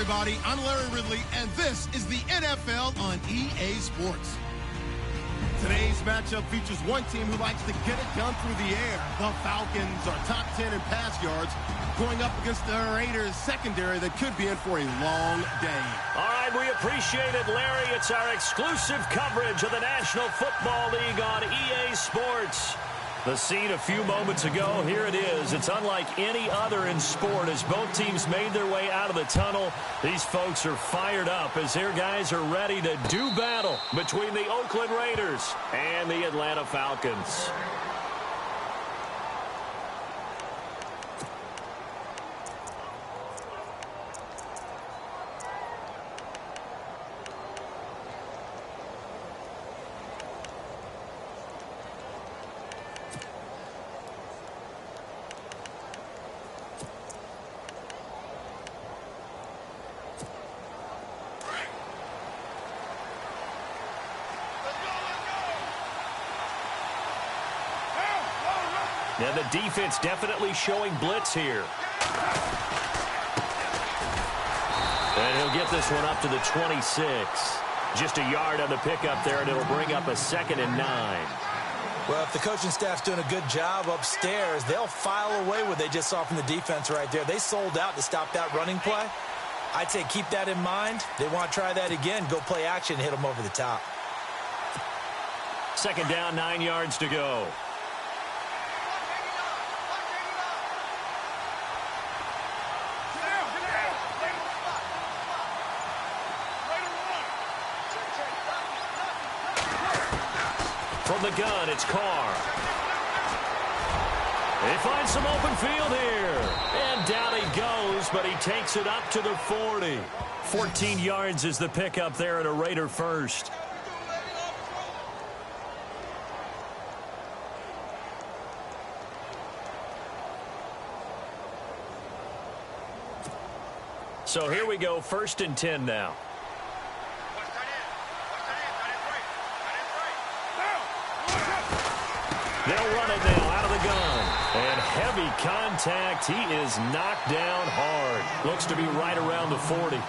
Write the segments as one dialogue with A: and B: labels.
A: everybody. I'm Larry Ridley, and this is the NFL on EA Sports. Today's matchup features one team who likes to get it done through the air. The Falcons are top 10 in pass yards, going up against the Raiders secondary that could be in for a long day.
B: All right, we appreciate it, Larry. It's our exclusive coverage of the National Football League on EA Sports. The scene a few moments ago, here it is. It's unlike any other in sport as both teams made their way out of the tunnel. These folks are fired up as their guys are ready to do battle between the Oakland Raiders and the Atlanta Falcons. And the defense definitely showing blitz here. And he'll get this one up to the 26. Just a yard on the pickup there, and it'll bring up a 2nd and 9.
C: Well, if the coaching staff's doing a good job upstairs, they'll file away what they just saw from the defense right there. They sold out to stop that running play. I'd say keep that in mind. They want to try that again. Go play action, hit them over the top.
B: 2nd down, 9 yards to go. From the gun, it's Carr. They find some open field here. And down he goes, but he takes it up to the 40. 14 yards is the pickup there at a Raider first. So here we go, 1st and 10 now. They'll run it now out of the gun. And heavy contact. He is knocked down hard. Looks to be right around the 40.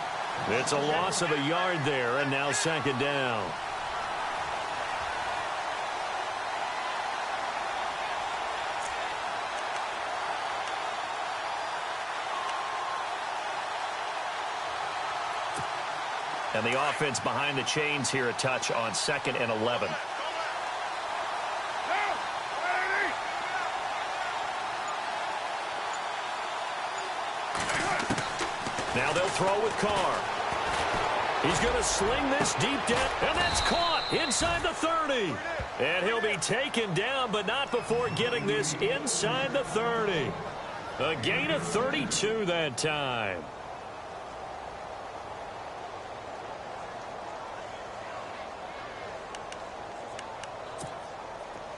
B: It's a loss of a yard there, and now 2nd down. And the offense behind the chains here a touch on 2nd and 11. Now they'll throw with Carr. He's going to sling this deep down, and that's caught inside the 30. And he'll be taken down, but not before getting this inside the 30. A gain of 32 that time.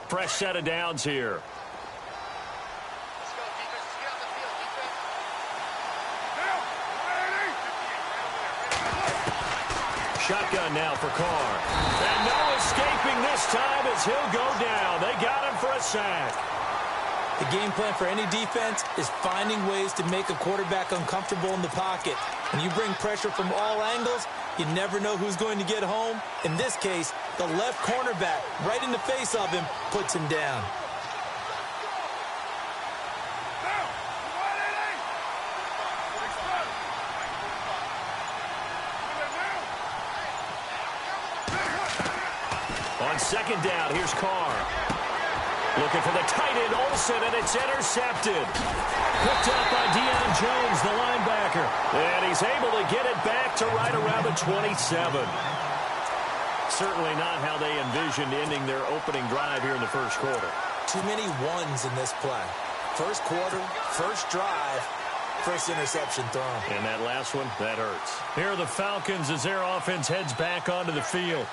B: Fresh set of downs here. Shotgun now for Carr. And no escaping this time as he'll go down. They got him for a sack.
C: The game plan for any defense is finding ways to make a quarterback uncomfortable in the pocket. When you bring pressure from all angles, you never know who's going to get home. In this case, the left cornerback, right in the face of him, puts him down.
B: On 2nd down, here's Carr. Looking for the tight end, Olsen, and it's intercepted. Picked up by Deion Jones, the linebacker. And he's able to get it back to right around the 27. Certainly not how they envisioned ending their opening drive here in the first quarter.
C: Too many ones in this play. First quarter, first drive, first interception thrown.
B: And that last one, that hurts. Here are the Falcons as their offense heads back onto the field.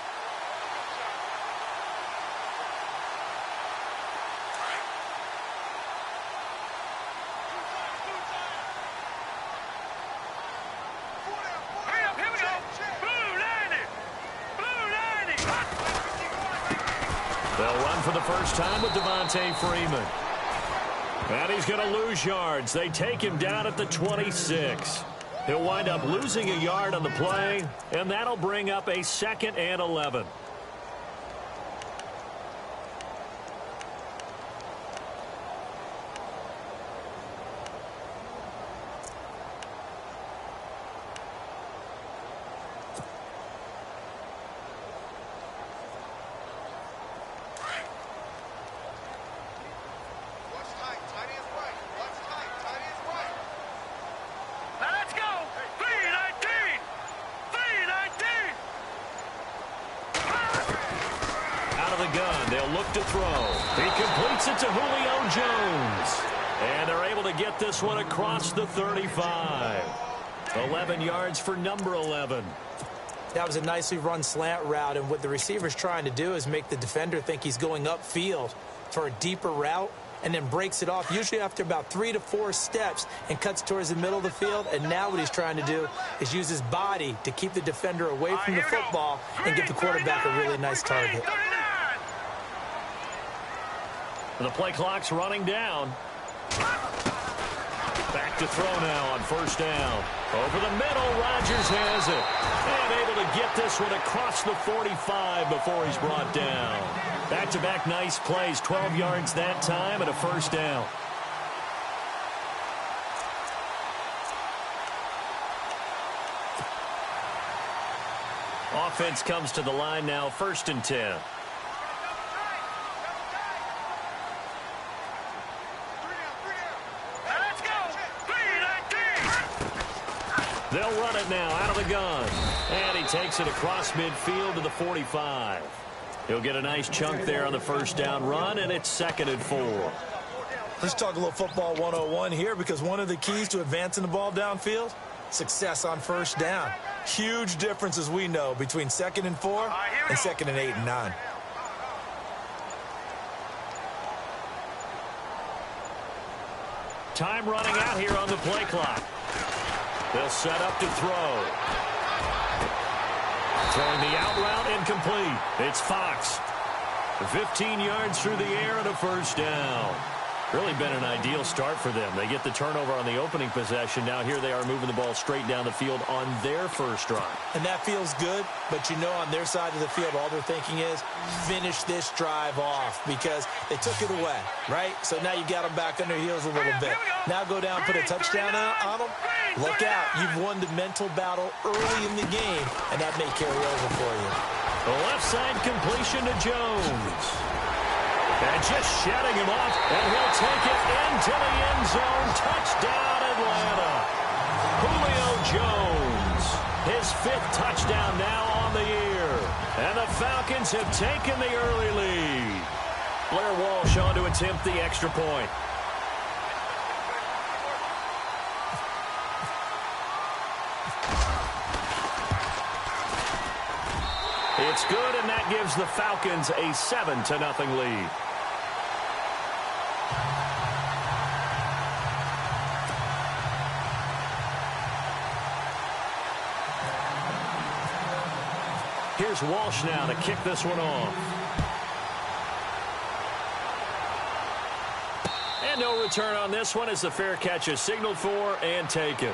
B: They'll run for the first time with Devontae Freeman. And he's going to lose yards. They take him down at the 26. He'll wind up losing a yard on the play, and that'll bring up a 2nd and 11.
D: They'll look to throw. He completes it to Julio Jones. And they're able to get this one across the 35. 11 yards for number 11.
C: That was a nicely run slant route, and what the receiver's trying to do is make the defender think he's going upfield for a deeper route, and then breaks it off, usually after about 3 to 4 steps, and cuts towards the middle of the field. And now what he's trying to do is use his body to keep the defender away from the football and give the quarterback a really nice target.
D: The play clock's running down. Back to throw now on first down. Over the middle, Rodgers has it. And able to get this one across the 45 before he's brought down. Back-to-back nice plays, 12 yards that time and a first down. Offense comes to the line now, 1st and 10. They'll run it now out of the gun. And he takes it across midfield to the 45. He'll get a nice chunk there on the first down run, and it's 2nd and 4.
C: Let's talk a little football 101 here, because one of the keys to advancing the ball downfield, success on first down. Huge difference, as we know, between 2nd and 4 and 2nd and 8 and 9.
D: Time running out here on the play clock. They'll set up to throw. Throwing the out route, incomplete. It's Fox. 15 yards through the air and a first down. Really been an ideal start for them. They get the turnover on the opening possession. Now here they are moving the ball straight down the field on their first drive.
C: And that feels good, but you know on their side of the field, all they're thinking is finish this drive off, because they took it away, right? So now you got them back on their heels a little bit. Now go down, put a touchdown on them. Look out. You've won the mental battle early in the game, and that may carry over for you.
D: The left side completion to Jones. And just shedding him off, and he'll take it into the end zone. Touchdown, Atlanta. Julio Jones, his 5th touchdown now on the year. And the Falcons have taken the early lead. Blair Walsh on to attempt the extra point. It's good, and that gives the Falcons a 7-0 lead. Here's Walsh now to kick this one off. And no return on this one as the fair catch is signaled for and taken.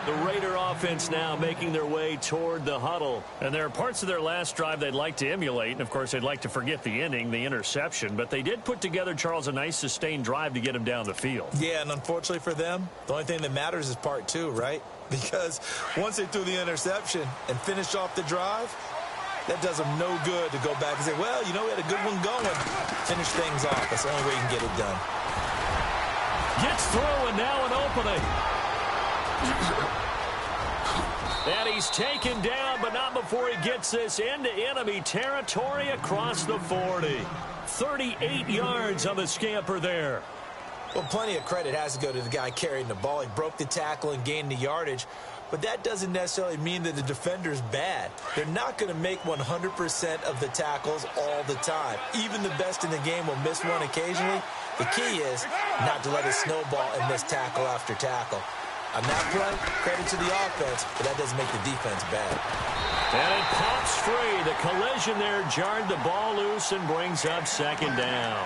D: The Raider offense now making their way toward the huddle. And there are parts of their last drive they'd like to emulate. And, of course, they'd like to forget the inning, the interception. But they did put together, Charles, a nice sustained drive to get him down the field.
C: Yeah, and unfortunately for them, the only thing that matters is part 2, right? Because once they threw the interception and finished off the drive, that does them no good to go back and say, well, you know, we had a good one going. Finish things off. That's the only way you can get it done.
D: Gets through, and now an opening. And he's taken down, but not before he gets this into enemy territory across the 40. 38 yards on the scamper there.
C: Well, plenty of credit has to go to the guy carrying the ball. He broke the tackle and gained the yardage. But that doesn't necessarily mean that the defender's bad. They're not going to make 100% of the tackles all the time. Even the best in the game will miss one occasionally. The key is not to let it snowball and miss tackle after tackle. On that play, credit to the offense, but that doesn't make the defense bad.
D: And it pops free. The collision there jarred the ball loose and brings up 2nd down.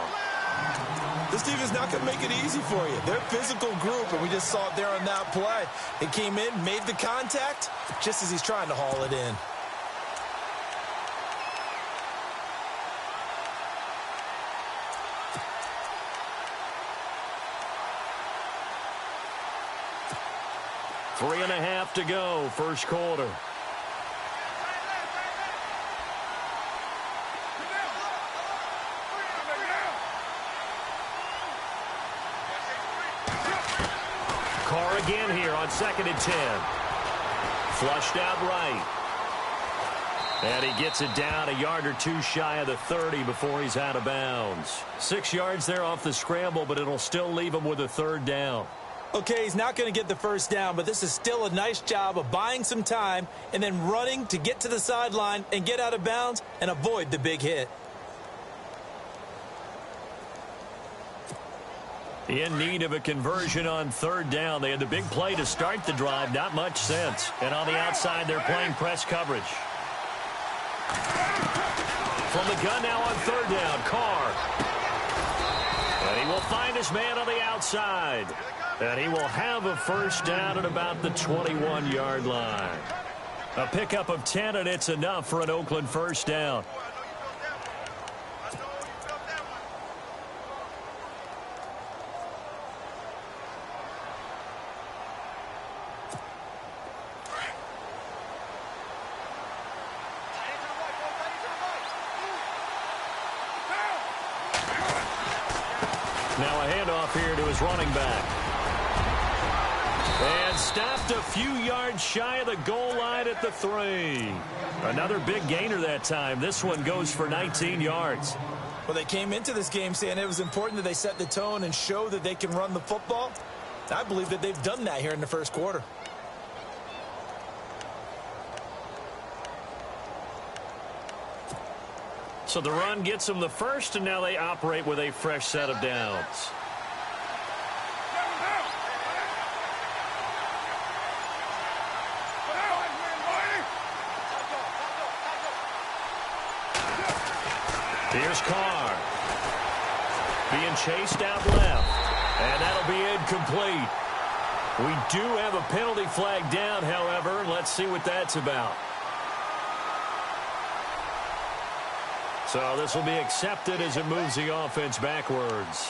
C: This defense is not going to make it easy for you. They're a physical group, and we just saw it there on that play. It came in, made the contact, just as he's trying to haul it in.
B: Three and a half to go, first quarter. Carr again here on 2nd and 10. Flushed out right. And he gets it down a yard or two shy of the 30 before he's out of bounds. 6 yards there off the scramble, but it'll still leave him with a third down.
C: Okay, he's not going to get the first down, but this is still a nice job of buying some time and then running to get to the sideline and get out of bounds and avoid the big hit.
B: In need of a conversion on third down. They had the big play to start the drive. Not much sense. And on the outside, they're playing press coverage. From the gun now on third down, Carr. And he will find his man on the outside. And he will have a first down at about the 21-yard line. A pickup of 10, and it's enough for an Oakland first down. Now a handoff here to his running back. And stopped a few yards shy of the goal line at the 3. Another big gainer that time. This one goes for 19 yards.
C: Well, they came into this game saying it was important that they set the tone and show that they can run the football. I believe that they've done that here in the first quarter.
B: So the run gets them the first, and now they operate with a fresh set of downs. Here's Carr. Being chased out left. And that'll be incomplete. We do have a penalty flag down, however. Let's see what that's about. So this will be accepted as it moves the offense backwards.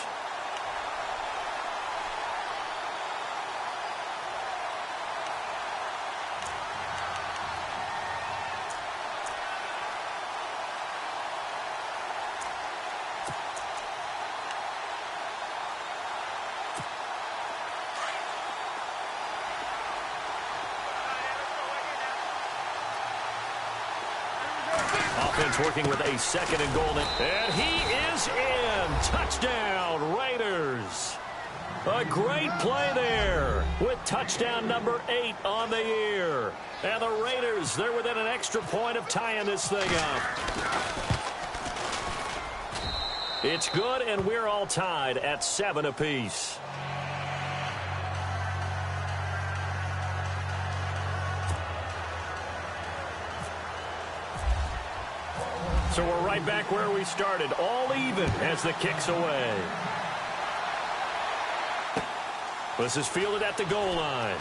B: Offense working with a 2nd and goal. And he is in. Touchdown, Raiders. A great play there with touchdown number 8 on the year. And the Raiders, they're within an extra point of tying this thing up. It's good, and we're all tied at 7 apiece. So we're right back where we started, all even as the kick's away. This is fielded at the goal line.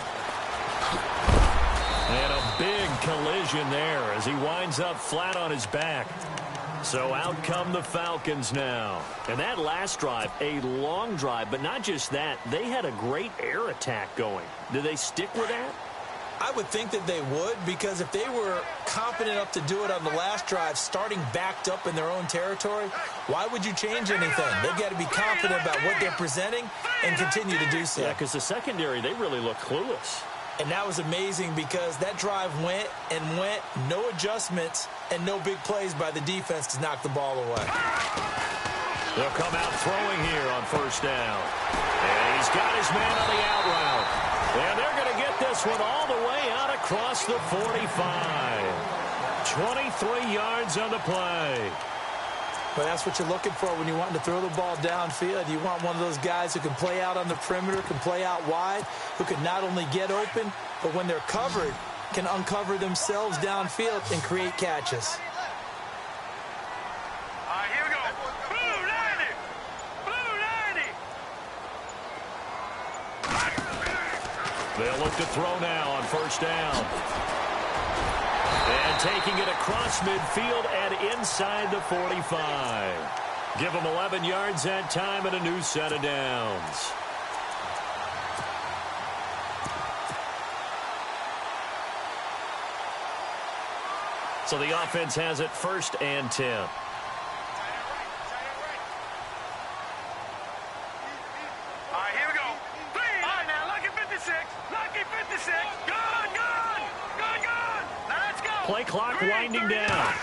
B: And a big collision there as he winds up flat on his back. So out come the Falcons now. And that last drive, a long drive, but not just that. They had a great air attack going. Do they stick with that?
C: I would think that they would, because if they were confident enough to do it on the last drive, starting backed up in their own territory, why would you change anything? They've got to be confident about what they're presenting and continue to do so.
B: Yeah, because the secondary, they really look clueless.
C: And that was amazing because that drive went and went, no adjustments, and no big plays by the defense to knock the ball away.
B: They'll come out throwing here on first down. And he's got his man on the out route. And they're going to get this one all the way out across the 45. 23 yards on the play.
C: But that's what you're looking for when you want to throw the ball downfield. You want one of those guys who can play out on the perimeter, can play out wide, who can not only get open, but when they're covered, can uncover themselves downfield and create catches.
E: All right, here we go. Blue 90. Blue 90.
B: They'll look to throw now on first down. And taking it across midfield and inside the 45. Give them 11 yards that time and a new set of downs. So the offense has it 1st and 10.
E: All right, here we go. All right, now, lucky 56. Lucky 56. Good, good. Good, good. Now, let's go.
B: Play clock winding down.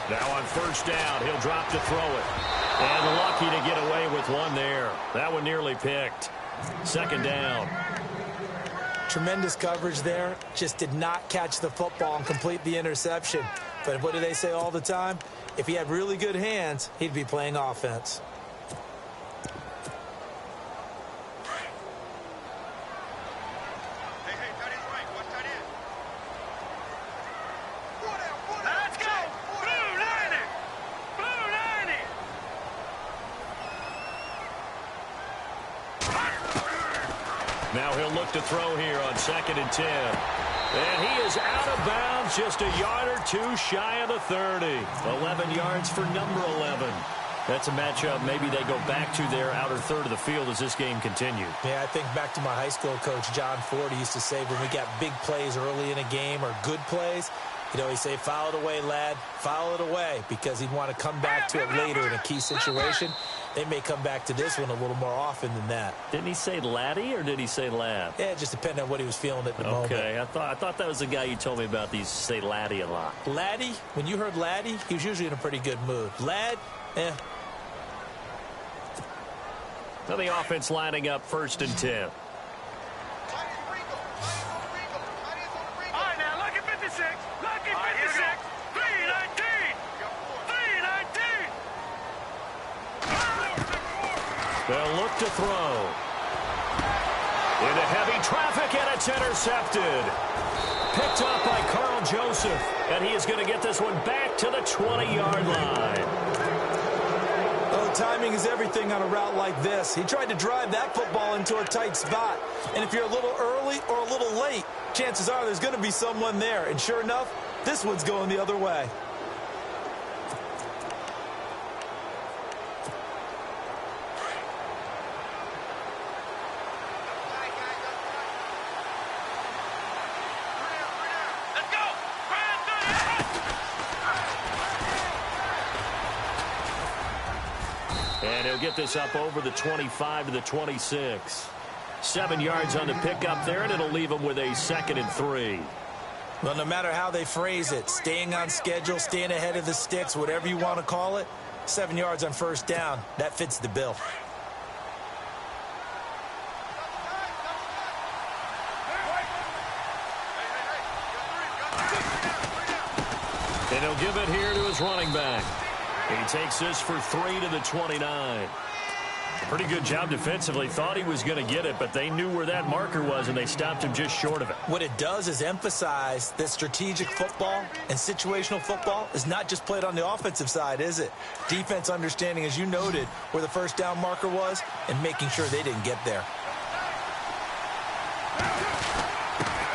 B: Now on first down, he'll drop to throw it. And lucky to get away with one there. That one nearly picked. 2nd down.
C: Tremendous coverage there. Just did not catch the football and complete the interception. But what do they say all the time? If he had really good hands, he'd be playing offense.
B: Now he'll look to throw here on 2nd and 10. And he is out of bounds, just a yard or two shy of the 30. 11 yards for number 11. That's a matchup maybe they go back to their outer third of the field as this game continues.
C: Yeah, I think back to my high school coach, John Ford. He used to say when we got big plays early in a game or good plays, he'd always say, foul it away, lad, foul it away, because he'd want to come back to it later in a key situation. They may come back to this one a little more often than that.
B: Didn't he say laddie or did he say lad?
C: Yeah, it just depended on what he was feeling at the moment.
B: Okay, I thought that was the guy you told me about. These say laddie a lot.
C: Laddie, when you heard laddie, he was usually in a pretty good mood. Lad, eh.
B: So the offense lining up 1st and 10.
E: All right, now, lucky 56. Lucky 56. 319. 319.
B: They'll look to throw. Into heavy traffic, and it's intercepted. Picked up by Carl Joseph, and he is going to get this one back to the 20-yard line.
C: Oh, timing is everything on a route like this. He tried to drive that football into a tight spot. And if you're a little early or a little late, chances are there's going to be someone there. And sure enough, this one's going the other way.
B: And he'll get this up over the 25 to the 26. 7 yards on the pickup there, and it'll leave him with a 2nd and 3.
C: Well, no matter how they phrase it, staying on schedule, staying ahead of the sticks, whatever you want to call it, 7 yards on first down, that fits the bill.
B: And he'll give it here to his running back. He takes this for 3 to the 29. Pretty good job defensively. Thought he was going to get it, but they knew where that marker was, and they stopped him just short of it.
C: What it does is emphasize that strategic football and situational football is not just played on the offensive side, is it? Defense understanding, as you noted, where the first down marker was and making sure they didn't get there.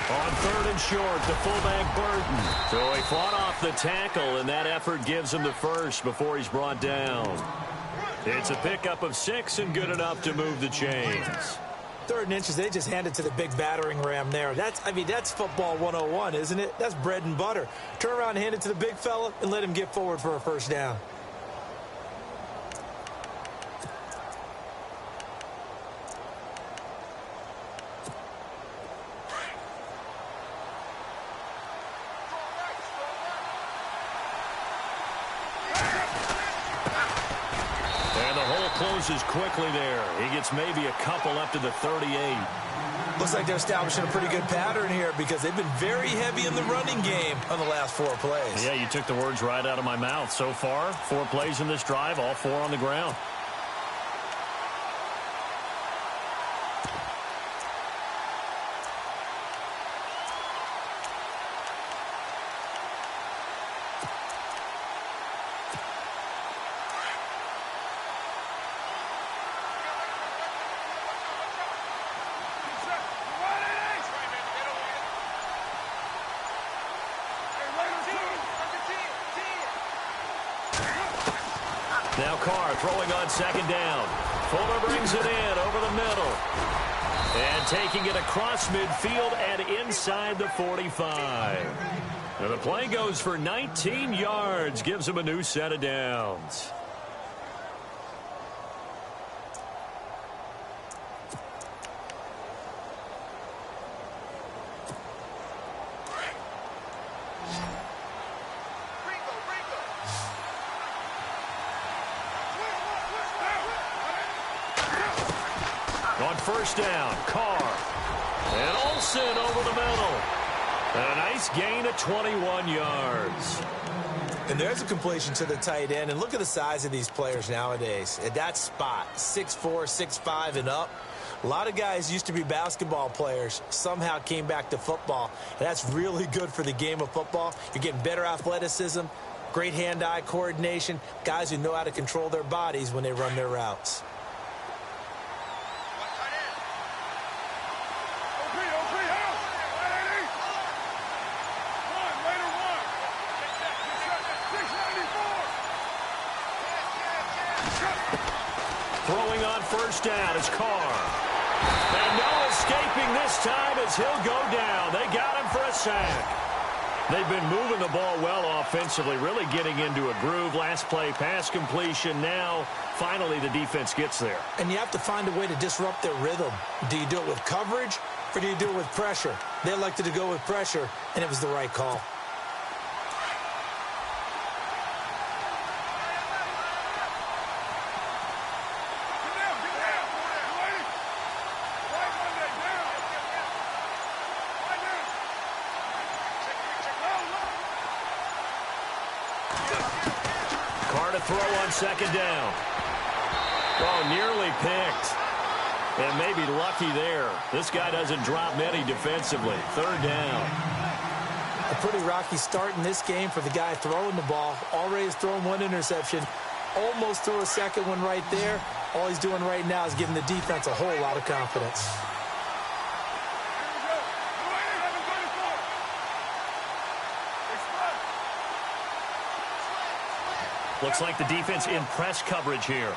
B: On 3rd and short, the fullback Burton. So he fought off the tackle, and that effort gives him the first before he's brought down. It's a pickup of 6 and good enough to move the chains.
C: 3rd and inches, they just hand it to the big battering ram there. That's football 101, isn't it? That's bread and butter. Turn around and hand it to the big fella and let him get forward for a first down.
B: Closes quickly there. He gets maybe a couple up to the 38.
C: Looks like they're establishing a pretty good pattern here because they've been very heavy in the running game on the last 4 plays.
B: Yeah, you took the words right out of my mouth. So far, 4 plays in this drive, all 4 on the ground. Now Carr throwing on second down. Fuller brings it in over the middle. And taking it across midfield and inside the 45. And the play goes for 19 yards. Gives him a new set of downs. On first down, Carr. And Olsen over the middle. And a nice gain of 21 yards.
C: And there's a completion to the tight end. And look at the size of these players nowadays. At that spot, 6'4", 6'5", and up. A lot of guys used to be basketball players, somehow came back to football. And that's really good for the game of football. You're getting better athleticism, great hand-eye coordination, guys who know how to control their bodies when they run their routes.
B: Throwing on first down is Carr. And no escaping this time as he'll go down. They got him for a sack. They've been moving the ball well offensively, really getting into a groove. Last play, pass completion. Now, finally, the defense gets there.
C: And you have to find a way to disrupt their rhythm. Do you do it with coverage or do you do it with pressure? They elected to go with pressure, and it was the right call.
B: Throw on second down. Oh, nearly picked. And maybe lucky there. This guy doesn't drop many defensively. Third down.
C: A pretty rocky start in this game for the guy throwing the ball. Already has thrown one interception. Almost threw a second one right there. All he's doing right now is giving the defense a whole lot of confidence.
B: Looks like the defense in press coverage here.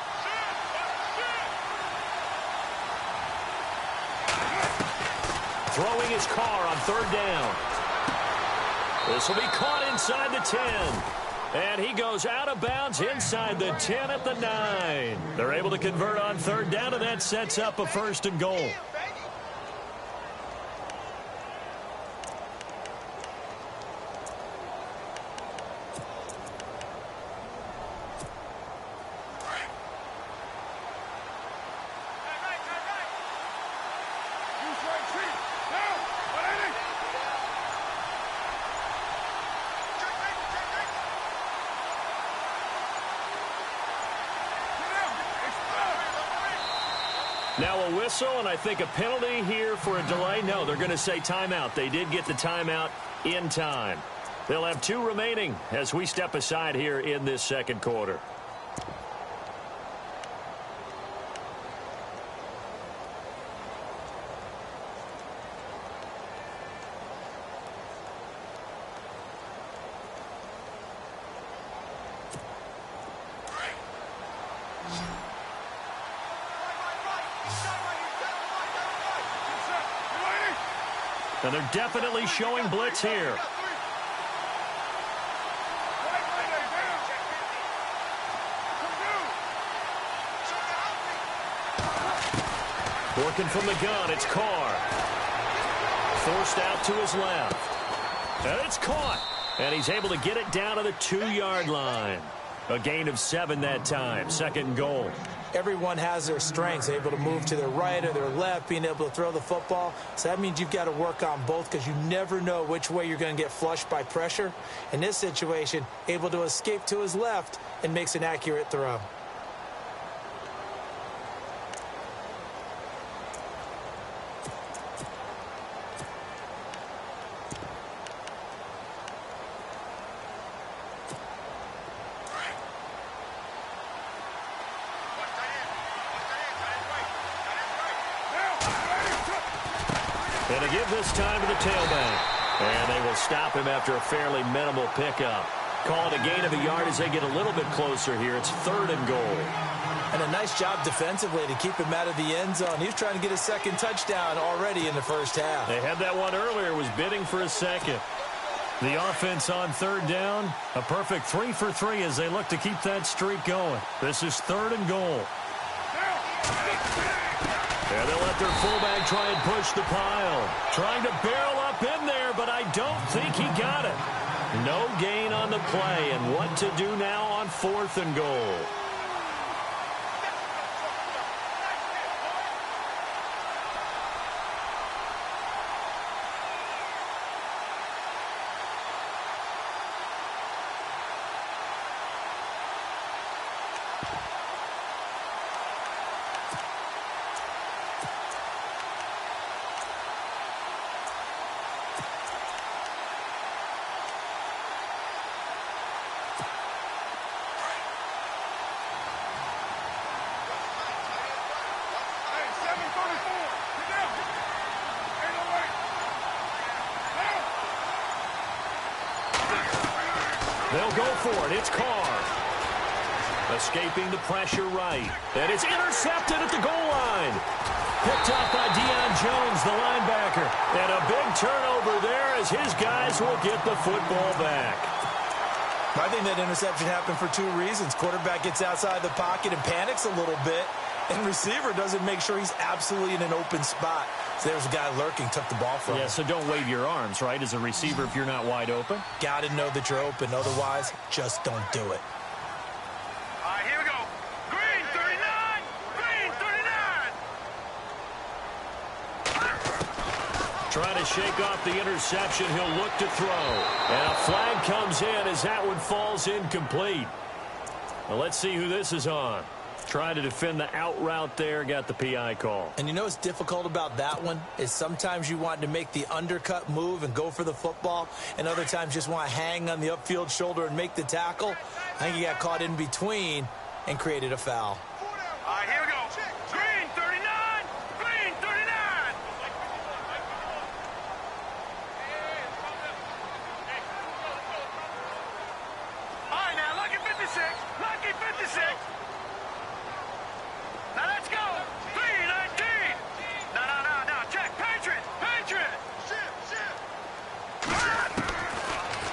B: Throwing his Carr on third down. This will be caught inside the 10. And he goes out of bounds inside the 10 at the 9. They're able to convert on third down, and that sets up a first and goal. Now a whistle, and I think a penalty here for a delay. No, they're going to say timeout. They did get the timeout in time. They'll have 2 remaining as we step aside here in this second quarter. And they're definitely showing blitz here. Working from the gun, it's Carr. Forced out to his left. And it's caught. And he's able to get it down to the 2-yard line. A gain of 7 that time. Second and goal.
C: Everyone has their strengths, able to move to their right or their left, being able to throw the football. So that means you've got to work on both because you never know which way you're going to get flushed by pressure. In this situation, able to escape to his left and makes an accurate throw.
B: And to give this time to the tailback. And they will stop him after a fairly minimal pickup. Call it a gain of a yard as they get a little bit closer here. It's 3rd and goal.
C: And a nice job defensively to keep him out of the end zone. He was trying to get his second touchdown already in the first half.
B: They had that one earlier, was bidding for a second. The offense on 3rd down, a perfect 3 for 3 as they look to keep that streak going. This is 3rd and goal. And they'll let their fullback try and push the pile. Trying to barrel up in there, but I don't think he got it. No gain on the play, and what to do now on 4th and goal. They'll go for it. It's Carr. Escaping the pressure right. And it's intercepted at the goal line. Picked up by Deion Jones, the linebacker. And a big turnover there as his guys will get the football back.
C: I think that interception happened for 2 reasons. Quarterback gets outside the pocket and panics a little bit. And receiver doesn't make sure he's absolutely in an open spot. So there's a guy lurking, took the ball from him.
B: Yeah, so don't wave your arms, right, as a receiver if you're not wide open.
C: Got to know that you're open. Otherwise, just don't do it.
E: All right, here we go. Green 39. Green 39.
B: Trying to shake off the interception. He'll look to throw. And a flag comes in as that one falls incomplete. Well, let's see who this is on. Trying to defend the out route there, got the PI call.
C: And you know what's difficult about that one is sometimes you want to make the undercut move and go for the football, and other times just want to hang on the upfield shoulder and make the tackle. I think he got caught in between and created a foul.
E: All right, here we go. Green 39. Green 39. All right, now, lucky 56. Lucky 56. Now let's go. 319. No. Check. Patriot.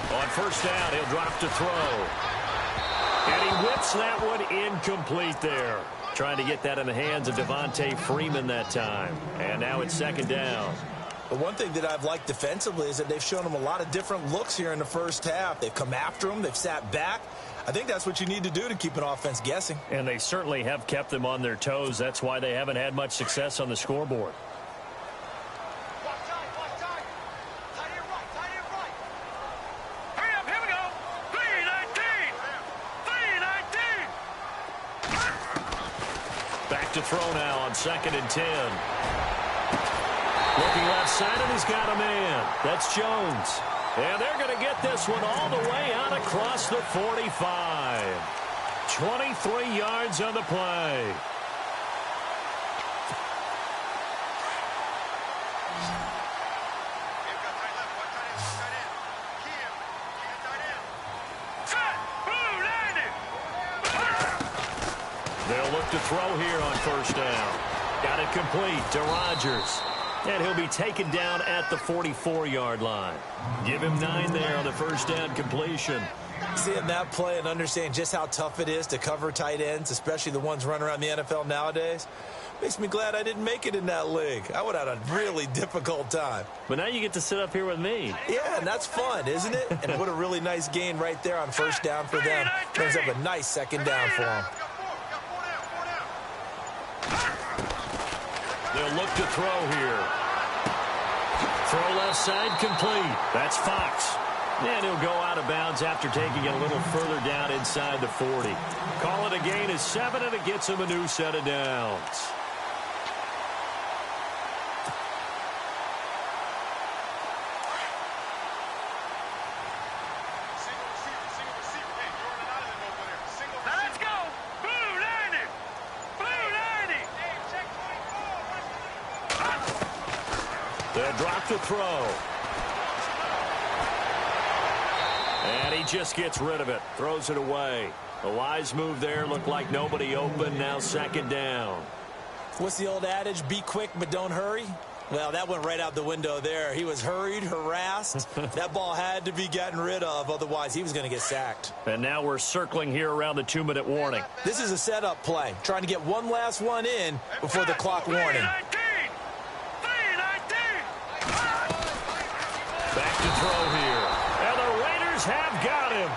B: On 1st down, he'll drop to throw. And he whips that one incomplete there. Trying to get that in the hands of Devontae Freeman that time. And now it's 2nd down.
C: But one thing that I've liked defensively is that they've shown him a lot of different looks here in the first half. They've come after him. They've sat back. I think that's what you need to do to keep an offense guessing.
B: And they certainly have kept them on their toes. That's why they haven't had much success on the scoreboard.
E: Hurry up, here we go. 319. 319.
B: Back to throw now on 2nd and 10. Looking left side, and he's got a man. That's Jones. And they're going to get this one all the way out across the 45. 23 yards on the play. They'll look to throw here on 1st down. Got it complete to Rodgers. And he'll be taken down at the 44-yard line. Give him 9 there on the 1st down completion.
C: Seeing that play and understanding just how tough it is to cover tight ends, especially the ones running around the NFL nowadays, makes me glad I didn't make it in that league. I would have had a really difficult time.
B: But now you get to sit up here with me.
C: Yeah, and that's fun, isn't it? And what a really nice gain right there on 1st down for them. Brings up a nice 2nd down for them.
B: They'll look to throw here. Throw left side complete. That's Fox. And he'll go out of bounds after taking it a little further down inside the 40. Call it a gain of 7, and it gets him a new set of downs.
E: Let's go. Blue 90. Blue 90.
B: They'll drop to throw. And he just gets rid of it. Throws it away. A wise move there. Looked like nobody open. Now second down.
C: What's the old adage? Be quick, but don't hurry. Well, that went right out the window there. He was hurried, harassed. That ball had to be gotten rid of. Otherwise, he was going to get sacked.
B: And now we're circling here around the 2-minute warning.
C: This is a setup play. Trying to get one last one in before the clock warning.
B: Back to throw here. And the Raiders have got him.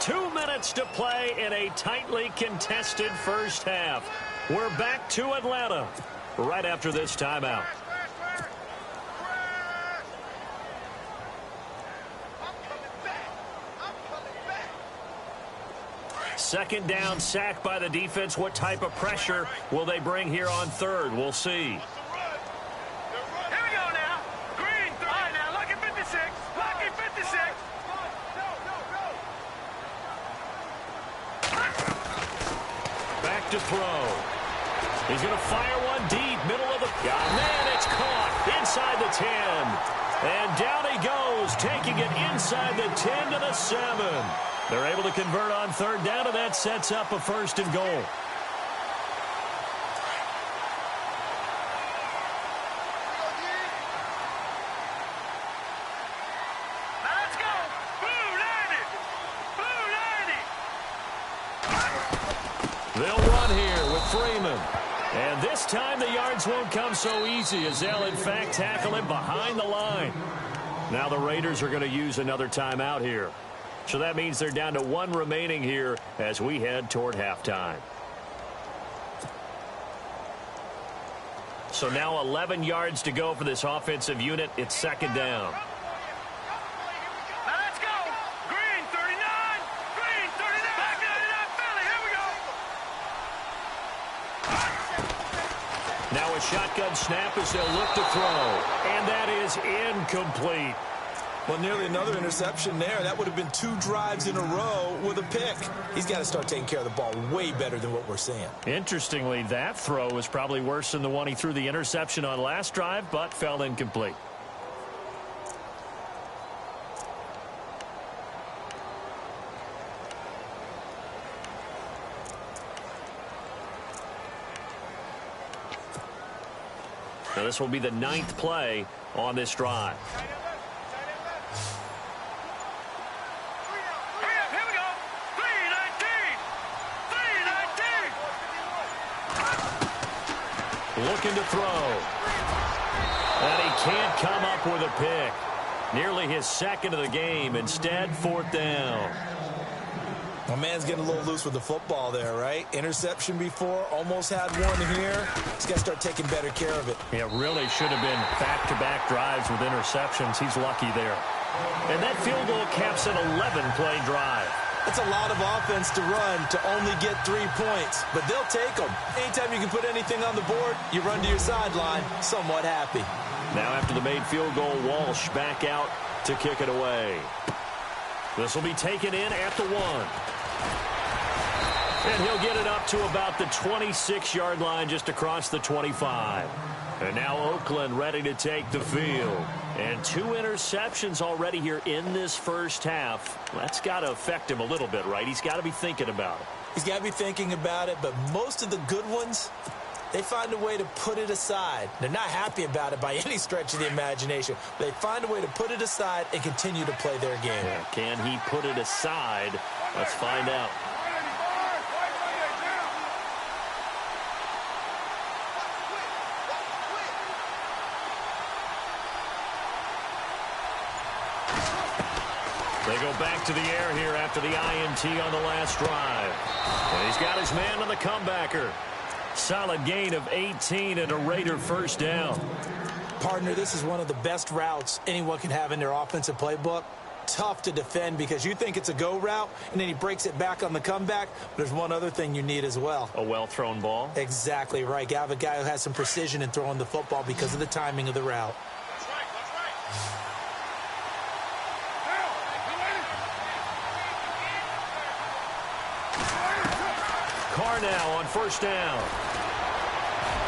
B: 2 minutes to play in a tightly contested first half. We're back to Atlanta right after this timeout. Second down, sack by the defense. What type of pressure will they bring here on third? We'll see. To throw. He's going to fire one deep, middle of the... man, it's caught inside the 10. And down he goes, taking it inside the 10 to the 7. They're able to convert on third down, and that sets up a first and goal. And this time the yards won't come so easy as they'll in fact tackle him behind the line. Now the Raiders are going to use another timeout here. So that means they're down to one remaining here as we head toward halftime. So now 11 yards to go for this offensive unit. It's second down. Now a shotgun snap as they'll look to throw. And that is incomplete.
C: Well, nearly another interception there. That would have been 2 drives in a row with a pick. He's got to start taking care of the ball way better than what we're seeing.
B: Interestingly, that throw was probably worse than the one he threw the interception on last drive, but fell incomplete. Now this will be the 9th play on this drive.
E: Here we go. 3-19.
B: Looking to throw. And he can't come up with a pick. Nearly his second of the game. Instead, fourth down.
C: My man's getting a little loose with the football there, right? Interception before, almost had one here. He's got to start taking better care of it.
B: Yeah, really should have been back-to-back drives with interceptions. He's lucky there. And that field goal caps an 11-play drive.
C: That's a lot of offense to run to only get 3 points, but they'll take them. Anytime you can put anything on the board, you run to your sideline somewhat happy.
B: Now after the made field goal, Walsh back out to kick it away. This will be taken in at the 1. And he'll get it up to about the 26-yard line, just across the 25. And now Oakland ready to take the field. And 2 interceptions already here in this first half. That's got to affect him a little bit, right? He's got to be thinking about it.
C: He's got to be thinking about it, but most of the good ones, they find a way to put it aside. They're not happy about it by any stretch of the imagination. They find a way to put it aside and continue to play their game.
B: Yeah, can he put it aside? Let's find out. They go back to the air here after the INT on the last drive. And he's got his man on the comebacker. Solid gain of 18 and a Raider first down.
C: Partner, this is one of the best routes anyone can have in their offensive playbook. Tough to defend because you think it's a go route, and then he breaks it back on the comeback. There's one other thing you need as well.
B: A well-thrown ball?
C: Exactly right. You have a guy who has some precision in throwing the football because of the timing of the route.
B: Carr now on first down.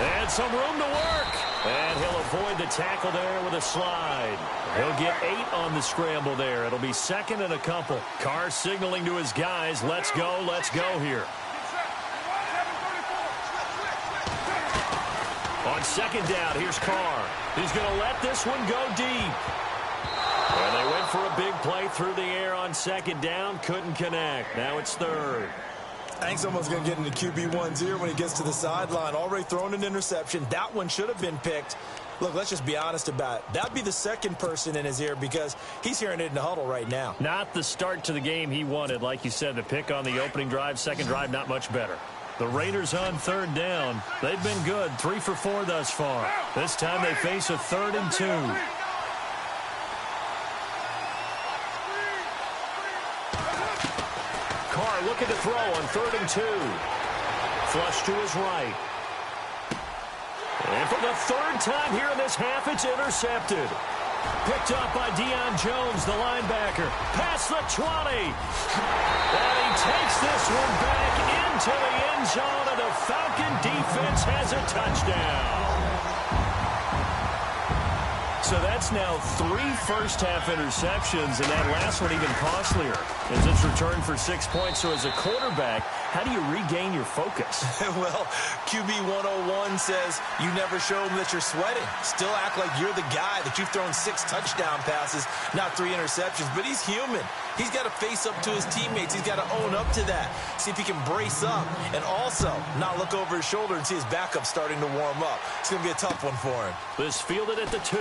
B: And some room to work. And he'll avoid the tackle there with a slide. He'll get 8 on the scramble there. It'll be second and a couple. Carr signaling to his guys, let's go here. On second down, here's Carr. He's going to let this one go deep. And they went for a big play through the air on second down. Couldn't connect. Now it's third.
C: I think someone's going to get into QB1's ear when he gets to the sideline. Already thrown an interception. That one should have been picked. Look, let's just be honest about it. That'd be the second person in his ear because he's hearing it in the huddle right now.
B: Not the start to the game he wanted. Like you said, the pick on the opening drive, second drive, not much better. The Raiders on third down. They've been good, 3 for 4 thus far. This time they face a 3rd and 2. Carr looking to throw on 3rd and 2. Flush to his right. And for the 3rd time here in this half, it's intercepted. Picked up by Deion Jones, the linebacker. Past the 20. And he takes this one back into the end zone, and the Falcon defense has a touchdown. So that's now 3 first-half interceptions, and that last one even costlier as it's returned for 6 points. So as a quarterback, how do you regain your focus?
C: Well, QB 101 says you never show them that you're sweating. Still act like you're the guy, that you've thrown 6 touchdown passes, not 3 interceptions. But he's human. He's got to face up to his teammates. He's got to own up to that. See if he can brace up and also not look over his shoulder and see his backup starting to warm up. It's going to be a tough one for him.
B: This fielded at the 2.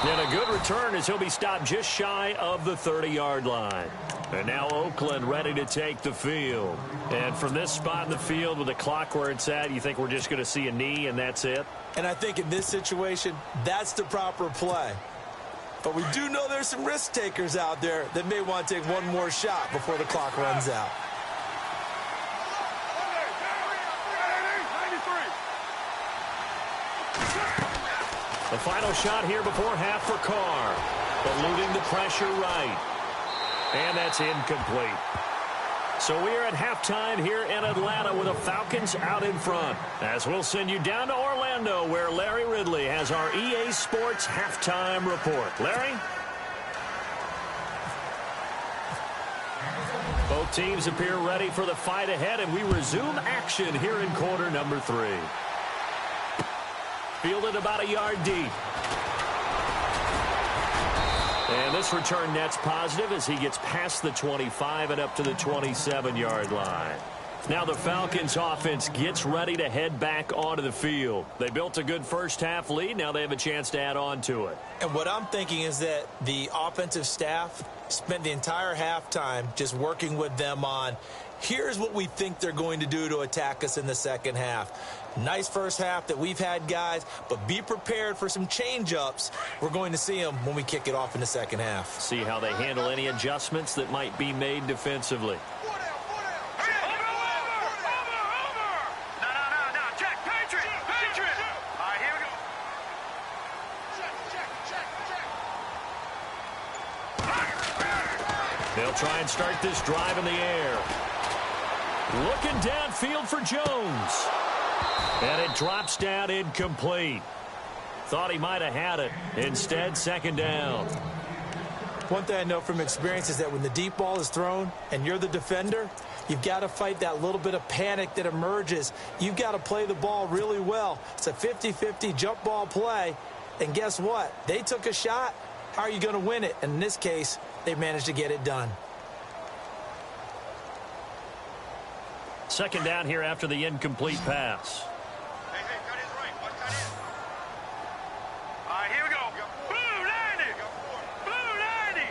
B: And a good return as he'll be stopped just shy of the 30-yard line. And now Oakland ready to take the field. And from this spot in the field with the clock where it's at, you think we're just going to see a knee and that's it?
C: And I think in this situation, that's the proper play. But we do know there's some risk takers out there that may want to take one more shot before the clock runs out.
B: The final shot here before half for Carr. Eluding the pressure right. And that's incomplete. So we are at halftime here in Atlanta with the Falcons out in front. As we'll send you down to Orlando where Larry Ridley has our EA Sports halftime report. Larry? Both teams appear ready for the fight ahead, and we resume action here in quarter number 3. Fielded about a yard deep. And this return net's positive as he gets past the 25 and up to the 27-yard line. Now the Falcons offense gets ready to head back onto the field. They built a good first-half lead. Now they have a chance to add on to it.
C: And what I'm thinking is that the offensive staff spent the entire halftime just working with them on, here's what we think they're going to do to attack us in the second half. Nice first half that we've had, guys, but be prepared for some change-ups. We're going to see them when we kick it off in the second half.
B: See how they handle any adjustments that might be made defensively. They'll try and start this drive in the air. Looking downfield for Jones. And it drops down incomplete. Thought he might have had it. Instead, second down.
C: One thing I know from experience is that when the deep ball is thrown and you're the defender, you've got to fight that little bit of panic that emerges. You've got to play the ball really well. It's a 50-50 jump ball play. And guess what? They took a shot. How are you going to win it? And in this case, they managed to get it done.
B: Second down here after the incomplete pass.
E: Here we go. Blue 90. Blue 90.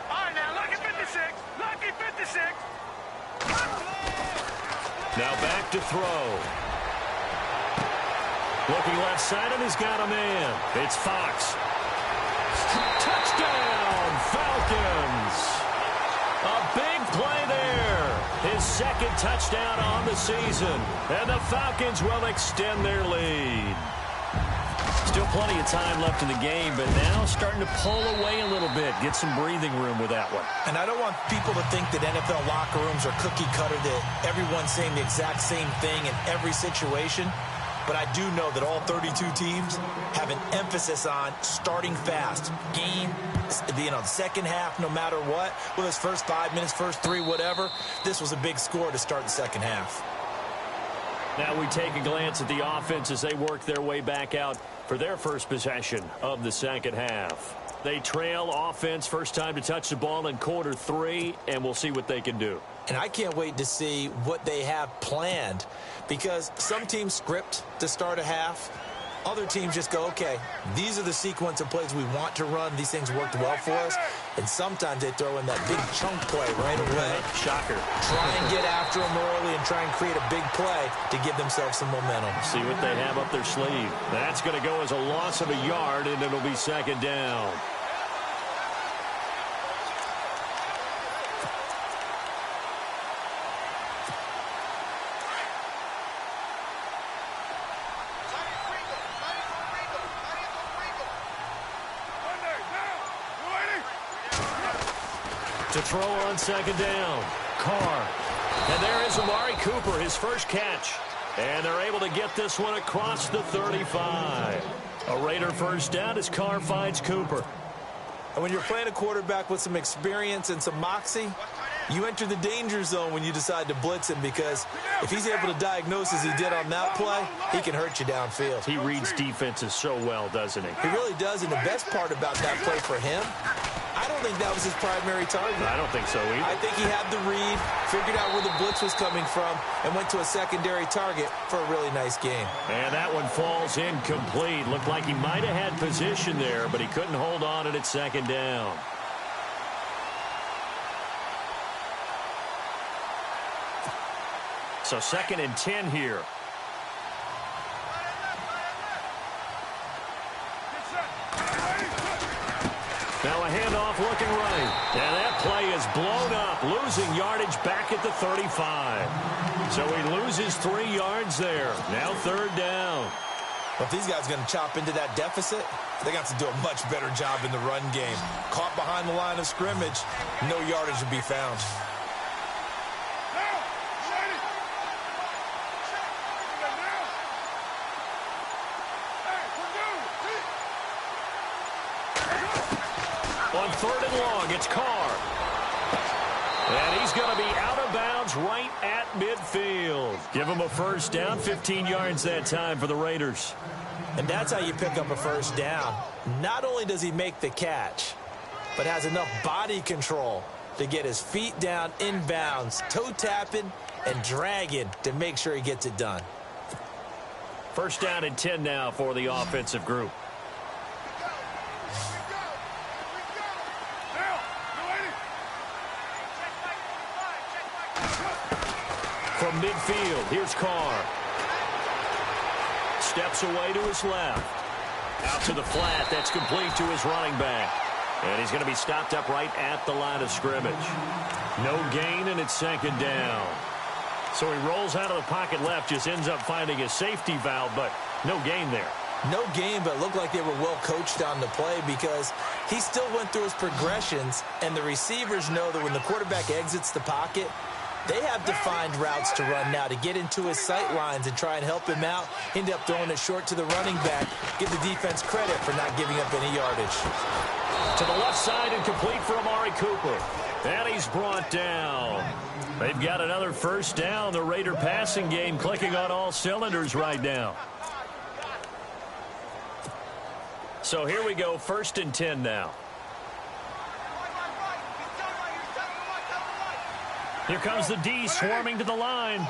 E: All right, now, lucky 56. Lucky 56.
B: Now back to throw. Looking left side, and he's got a man. It's Fox. Touchdown, Falcons. A big play there. His second touchdown on the season. And the Falcons will extend their lead. Still plenty of time left in the game, but now starting to pull away a little bit. Get some breathing room with that one.
C: And I don't want people to think that NFL locker rooms are cookie cutter, that everyone's saying the exact same thing in every situation. But I do know that all 32 teams have an emphasis on starting fast. Game, the second half, no matter what. Whether it's first 5 minutes, first 3, whatever. This was a big score to start the second half.
B: Now we take a glance at the offense as they work their way back out for their first possession of the second half. They trail offense, first time to touch the ball in quarter 3, and we'll see what they can do.
C: And I can't wait to see what they have planned, because some teams script to start a half. Other teams just go, okay, these are the sequence of plays we want to run. These things worked well for us. And sometimes they throw in that big chunk play right away.
B: Shocker.
C: Try and get after them early and try and create a big play to give themselves some momentum.
B: See what they have up their sleeve. That's going to go as a loss of a yard, and it'll be second down. To throw on second down, Carr. And there is Amari Cooper, his first catch. And they're able to get this one across the 35. A Raider first down as Carr finds Cooper.
C: And when you're playing a quarterback with some experience and some moxie, you enter the danger zone when you decide to blitz him, because if he's able to diagnose as he did on that play, he can hurt you downfield.
B: He reads defenses so well, doesn't he?
C: He really does, and the best part about that play for him, I don't think that was his primary target.
B: I don't think so either.
C: I think he had the read, figured out where the blitz was coming from, and went to a secondary target for a really nice game.
B: And that one falls incomplete. Looked like he might have had position there, but he couldn't hold on it at second down. So 2nd and 10 here. Now a handoff looking right. And that play is blown up, losing yardage back at the 35. So he loses 3 yards there. Now 3rd down.
C: Well, if these guys are going to chop into that deficit, they got to do a much better job in the run game. Caught behind the line of scrimmage, no yardage to be found.
B: On 3rd and long, it's Carr. And he's going to be out of bounds right at midfield. Give him a first down, 15 yards that time for the Raiders.
C: And that's how you pick up a first down. Not only does he make the catch, but has enough body control to get his feet down in bounds, toe tapping and dragging to make sure he gets it done.
B: First down and 10 now for the offensive group. From midfield, here's Carr. Steps away to his left. Out to the flat. That's complete to his running back. And he's going to be stopped up right at the line of scrimmage. No gain, and it's 2nd down. So he rolls out of the pocket left, just ends up finding a safety valve, but no gain there.
C: No gain, but it looked like they were well coached on the play, because he still went through his progressions, and the receivers know that when the quarterback exits the pocket, they have defined routes to run now to get into his sight lines and try and help him out. End up throwing it short to the running back. Give the defense credit for not giving up any yardage.
B: To the left side and complete for Amari Cooper. And he's brought down. They've got another first down. The Raider passing game clicking on all cylinders right now. So here we go, 1st and 10 now. Here comes the D swarming to the line.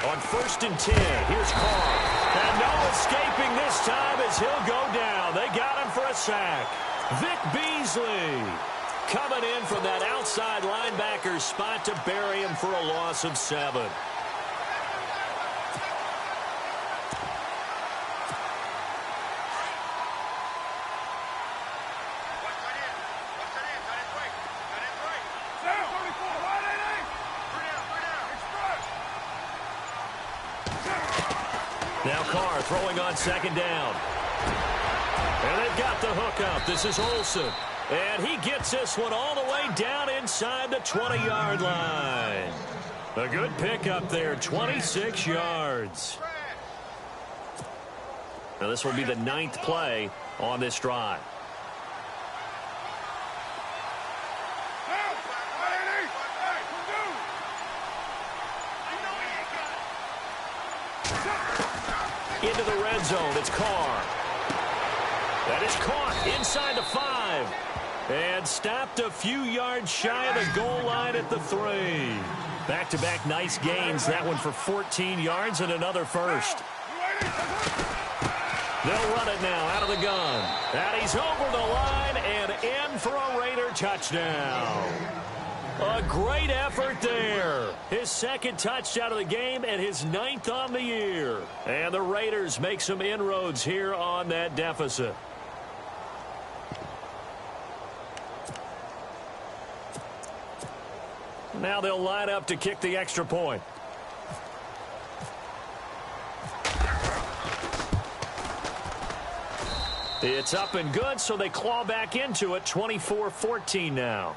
B: On 1st and 10, here's Carr. And no escaping this time as he'll go down. They got him for a sack. Vic Beasley coming in from that outside linebacker spot to bury him for a loss of 7. Now Carr throwing on second down. And they've got the hook up. This is Olsen. And he gets this one all the way down inside the 20-yard line. A good pickup there, 26 yards. Now this will be the 9th play on this drive. Into the red zone, it's Carr. That is caught inside the 5. And stopped a few yards shy of the goal line at the 3. Back-to-back nice gains. That one for 14 yards and another first. They'll run it now out of the gun. And he's over the line and in for a Raider touchdown. A great effort there. His 2nd touchdown of the game and his 9th on the year. And the Raiders make some inroads here on that deficit. Now they'll line up to kick the extra point. It's up and good, so they claw back into it, 24-14 now.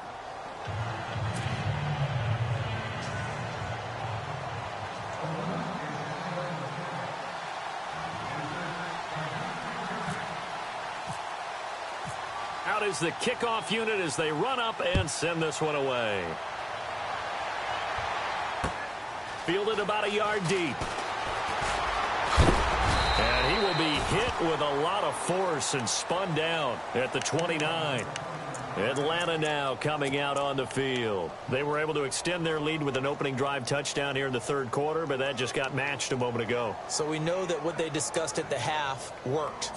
B: Out is the kickoff unit as they run up and send this one away. Fielded about a yard deep. And he will be hit with a lot of force and spun down at the 29. Atlanta now coming out on the field. They were able to extend their lead with an opening drive touchdown here in the 3rd quarter, but that just got matched a moment ago.
C: So we know that what they discussed at the half worked.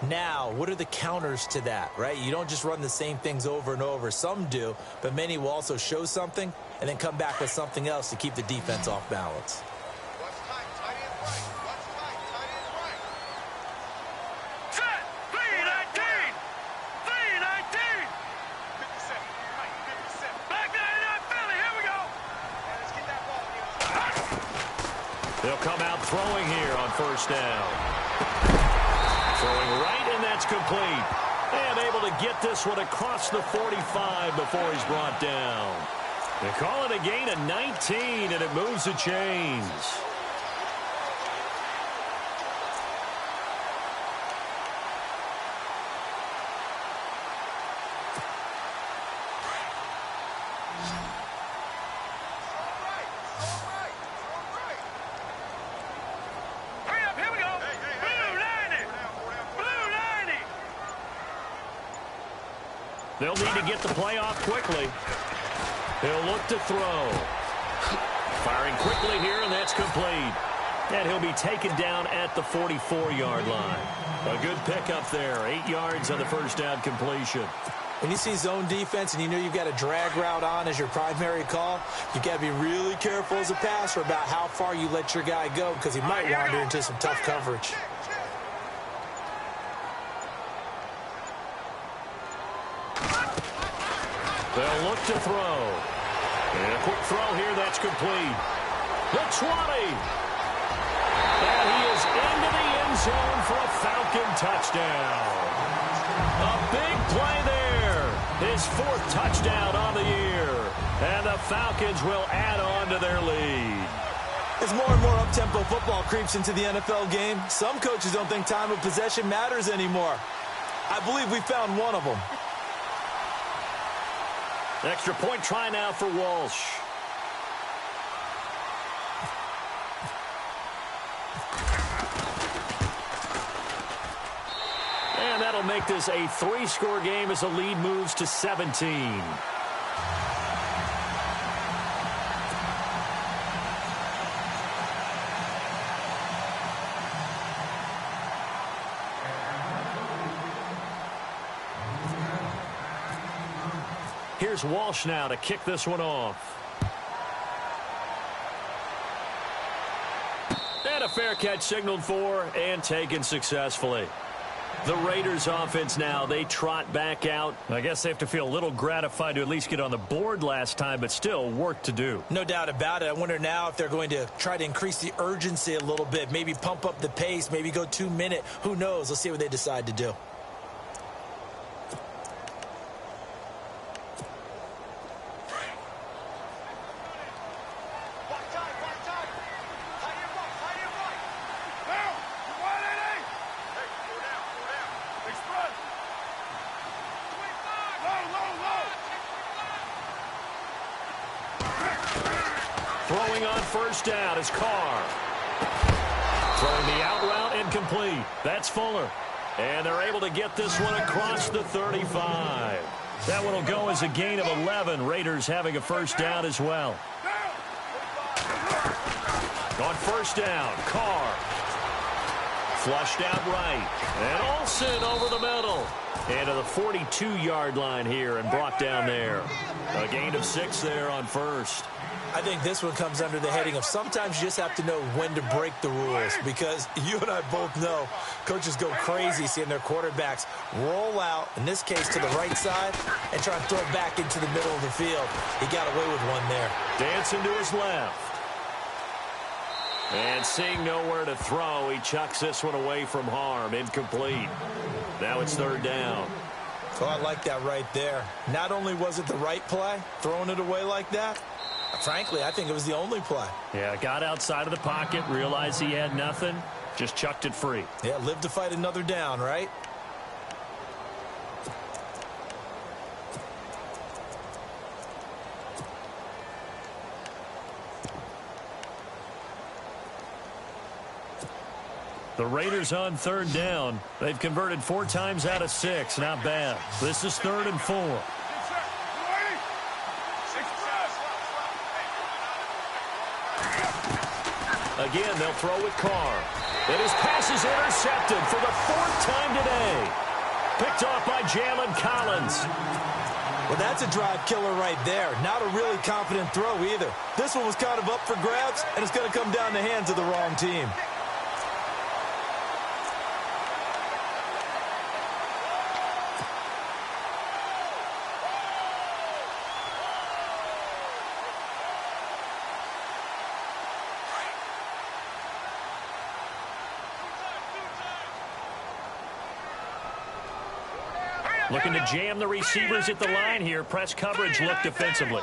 C: Now, what are the counters to that, right? You don't just run the same things over and over. Some do, but many will also show something and then come back with something else to keep the defense off balance.
B: They'll come out throwing here on 1st down. Throwing right, and that's complete. And able to get this one across the 45 before he's brought down. They call it a gain of 19, and it moves the chains. They'll need to get the play off quickly. He'll look to throw. Firing quickly here, and that's complete. And he'll be taken down at the 44-yard line. A good pickup there. 8 yards on the 1st down completion.
C: When you see zone defense and you know you've got a drag route on as your primary call, you've got to be really careful as a passer about how far you let your guy go because he might wander into some tough coverage.
B: They'll look to throw. And a quick throw here, that's complete. The 20. And he is into the end zone for a Falcon touchdown. A big play there. His 4th touchdown on the year. And the Falcons will add on to their lead.
C: As more and more up-tempo football creeps into the NFL game, some coaches don't think time of possession matters anymore. I believe we found one of them.
B: Extra point try now for Walsh. And that'll make this a 3-score game as the lead moves to 17. Here's Walsh now to kick this one off. And a fair catch signaled for and taken successfully. The Raiders offense now, they trot back out. I guess they have to feel a little gratified to at least get on the board last time, but still work to do.
C: No doubt about it. I wonder now if they're going to try to increase the urgency a little bit, maybe pump up the pace, maybe go 2 minute. Who knows? Let's see what they decide to do.
B: Throwing on first down is Carr. Throwing the out route incomplete. That's Fuller. And they're able to get this one across the 35. That one will go as a gain of 11. Raiders having a first down as well. On first down, Carr. Flushed out right. And Olsen over the middle. And to the 42-yard line here and brought down there. A gain of 6 there on first.
C: I think this one comes under the heading of sometimes you just have to know when to break the rules, because you and I both know coaches go crazy seeing their quarterbacks roll out, in this case to the right side, and try and throw it back into the middle of the field. He got away with one there.
B: Dancing to his left. And seeing nowhere to throw, he chucks this one away from harm. Incomplete. Now it's third down.
C: Oh, I like that right there. Not only was it the right play, throwing it away like that, frankly, I think it was the only play.
B: Yeah, got outside of the pocket, realized he had nothing, just chucked it free.
C: Yeah, live to fight another down, right?
B: The Raiders on third down. They've converted 4 times out of 6. Not bad. This is 3rd and 4. Again, they'll throw with Carr. And his pass is intercepted for the 4th time today. Picked off by Jalen Collins.
C: Well, that's a drive killer right there. Not a really confident throw either. This one was kind of up for grabs, and it's going to come down the hands of the wrong team.
B: Looking to jam the receivers at the line here. Press coverage look defensively.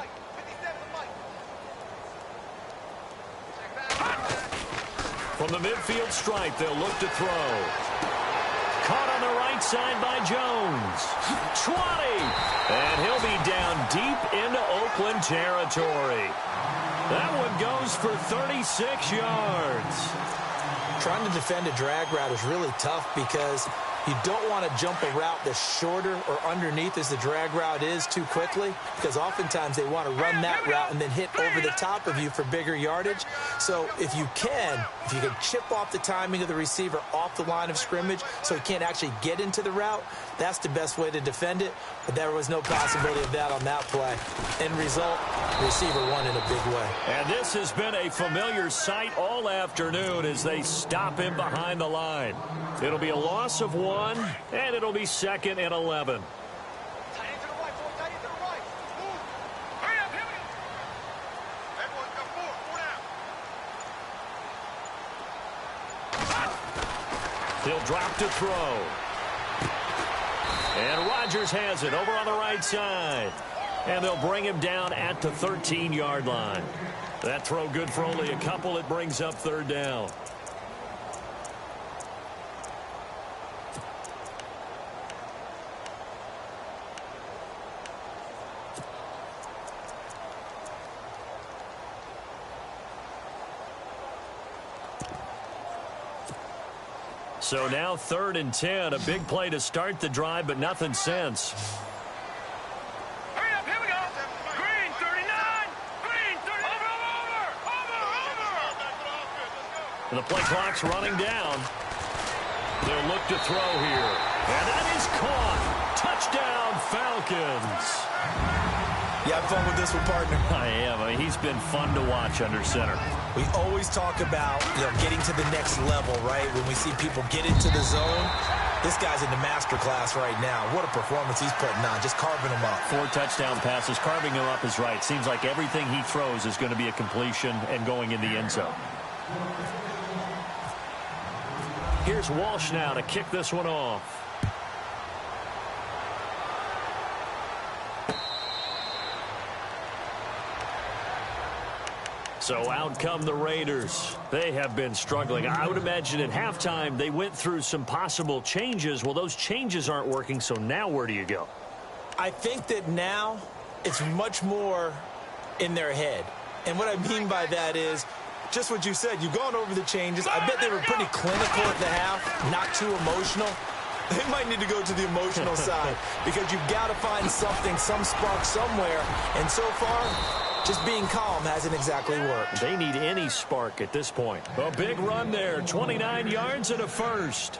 B: From the midfield stripe, they'll look to throw. Caught on the right side by Jones. 20. And he'll be down deep into Oakland territory. That one goes for 36 yards.
C: Trying to defend a drag route is really tough because you don't want to jump a route that's shorter or underneath as the drag route is too quickly, because oftentimes they want to run that route and then hit over the top of you for bigger yardage. So if you can chip off the timing of the receiver off the line of scrimmage so he can't actually get into the route, that's the best way to defend it. But there was no possibility of that on that play. End result, the receiver won in a big way.
B: And this has been a familiar sight all afternoon as they stop him behind the line. It'll be a loss of 1, and it'll be 2nd and 11. He'll drop to throw. And Rodgers has it over on the right side. And they'll bring him down at the 13-yard line. That throw good for only a couple. It brings up third down. So now 3rd and 10, a big play to start the drive, but nothing since.
E: Hurry up, here we go. Green, 39. Green, 30. Over.
B: The play clock's running down. They'll look to throw here. And that is caught. Touchdown, Falcons.
C: You have fun with this one, partner?
B: I am. I mean, he's been fun to watch under center.
C: We always talk about, getting to the next level, right? When we see people get into the zone, this guy's in the master class right now. What a performance he's putting on, just carving them up. 4 touchdown passes, carving them up is right. Seems like everything he throws is going to be a completion and going in the end zone. Here's Walsh now to kick this one off. So out come the Raiders. They have been struggling. I would imagine at halftime they went through some possible changes. Well, those changes aren't working, so now where do you go? I think that now it's much more in their head. And what I mean by that is just what you said. You've gone over the changes. I bet they were pretty clinical at the half, not too emotional. They might need to go to the emotional side because you've got to find something, some spark somewhere. And so far, just being calm hasn't exactly worked. They need any spark at this point. A big run there, 29 yards and a first.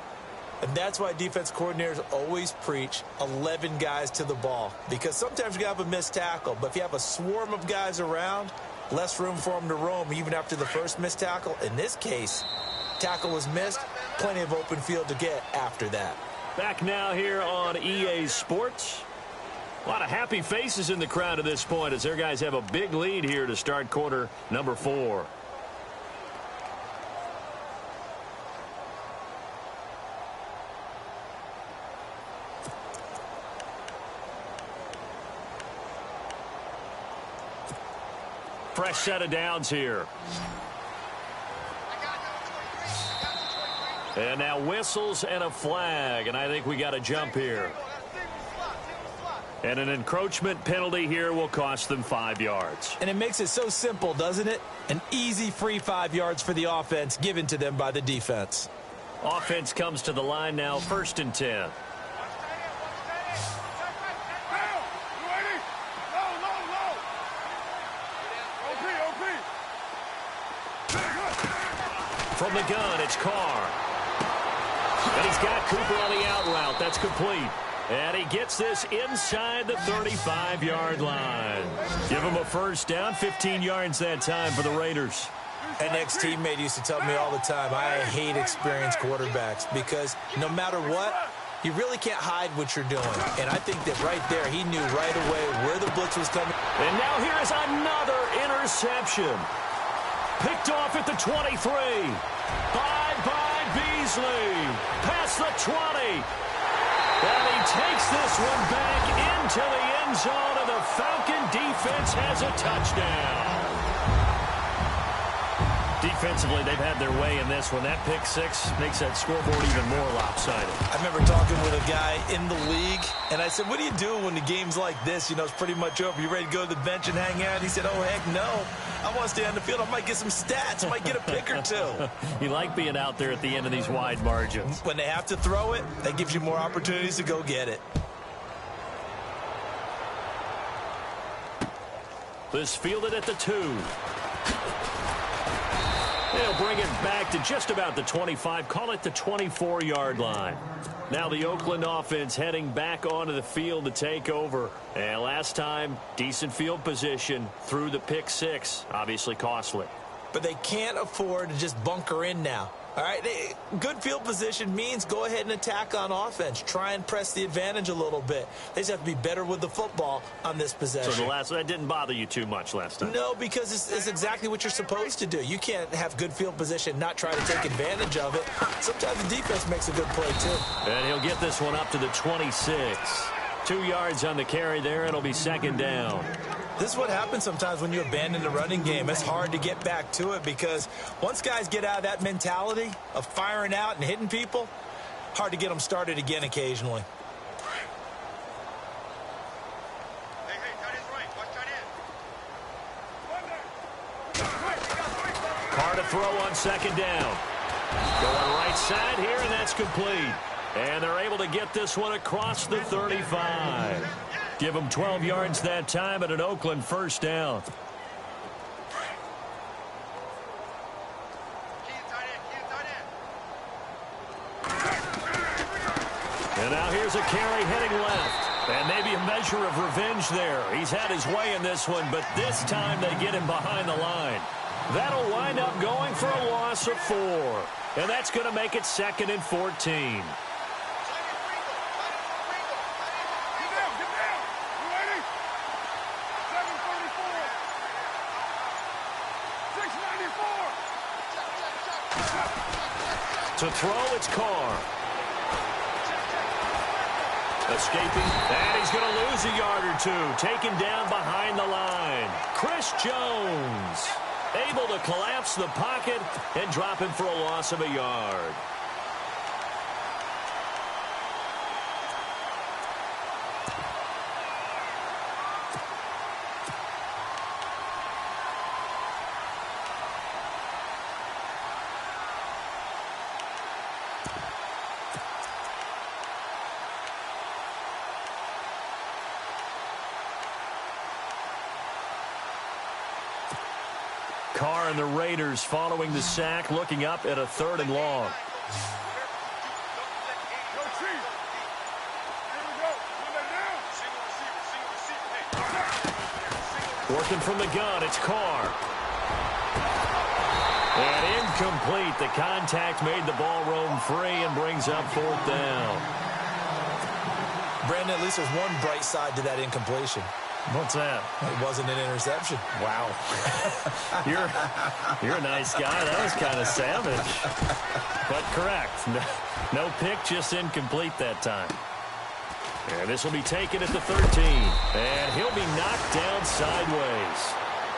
C: And that's why defense coordinators always preach 11 guys to the ball, because sometimes you have a missed tackle, but if you have a swarm of guys around, less room for them to roam even after the first missed tackle. In this case, tackle was missed, plenty of open field to get after that. Back now here on EA Sports. A lot of happy faces in the crowd at this point as their guys have a big lead here to start quarter number 4. Fresh set of downs here. And now whistles and a flag, and I think we got a jump here. And an encroachment penalty here will cost them 5 yards. And it makes it so simple, doesn't it? An easy free 5 yards for the offense given to them by the defense. Offense comes to the line now, 1st and 10. From the gun, it's Carr. And he's got Cooper on the out route. That's complete. And he gets this inside the 35-yard line. Give him a first down, 15 yards that time for the Raiders. An ex-teammate used to tell me all the time, I hate experienced quarterbacks because no matter what, you really can't hide what you're doing. And I think that right there, he knew right away where the blitz was coming. And now here is another interception. Picked off at the 23. By Beasley. Past the 20. And he takes this one back into the end zone, and the Falcon defense has a touchdown. Defensively, they've had their way in this one. That pick six makes that scoreboard even more lopsided. I remember talking with a guy in the league, and I said, what do you do when the game's like this? You know, it's pretty much over. You ready to go to the bench and hang out? He said, oh, heck no. I want to stay on the field. I might get some stats. I might get a pick or two. You like being out there at the end of these wide margins. When they have to throw it, that gives you more opportunities to go get it. This fielded at the 2. They'll bring it back to just about the 25, call it the 24-yard line. Now the Oakland offense heading back onto the field to take over. And last time, decent field position through the pick six, obviously costly. But they can't afford to just bunker in now. All right, good field position means go ahead and attack on offense. Try and press the advantage a little bit. They just have to be better with the football on this possession. So that didn't bother you too much last time? No, because it's exactly what you're supposed to do. You can't have good field position, not try to take advantage of it. Sometimes the defense makes a good play, too. And he'll get this one up to the 26. 2 yards on the carry there. It'll be 2nd down. This is what happens sometimes when you abandon the running game. It's hard to get back to it because once guys get out of that mentality of firing out and hitting people, hard to get them started again occasionally. Carr to throw on 2nd down. Going right side here, and that's complete. And they're able to get this one across the 35. Give them 12 yards that time at an Oakland 1st down. And now here's a carry heading left.
B: And maybe a measure of revenge there. He's had his way in this one, but this time they get him behind the line. That'll wind up going for a loss of 4. And that's going to make it 2nd and 14. To throw, it's Carr. Escaping, and he's going to lose a yard or 2. Taken down behind the line. Chris Jones able to collapse the pocket and drop him for a loss of a yard. Carr and the Raiders following the sack, looking up at a 3rd and long. Working from the gun, it's Carr. And incomplete. The contact made the ball roam free and brings up 4th down.
C: Brandon, at least there's one bright side to that incompletion.
B: What's that?
C: It wasn't an interception.
B: Wow. You're a nice guy. That was kind of savage. But correct. No pick, just incomplete that time. And this will be taken at the 13. And he'll be knocked down sideways.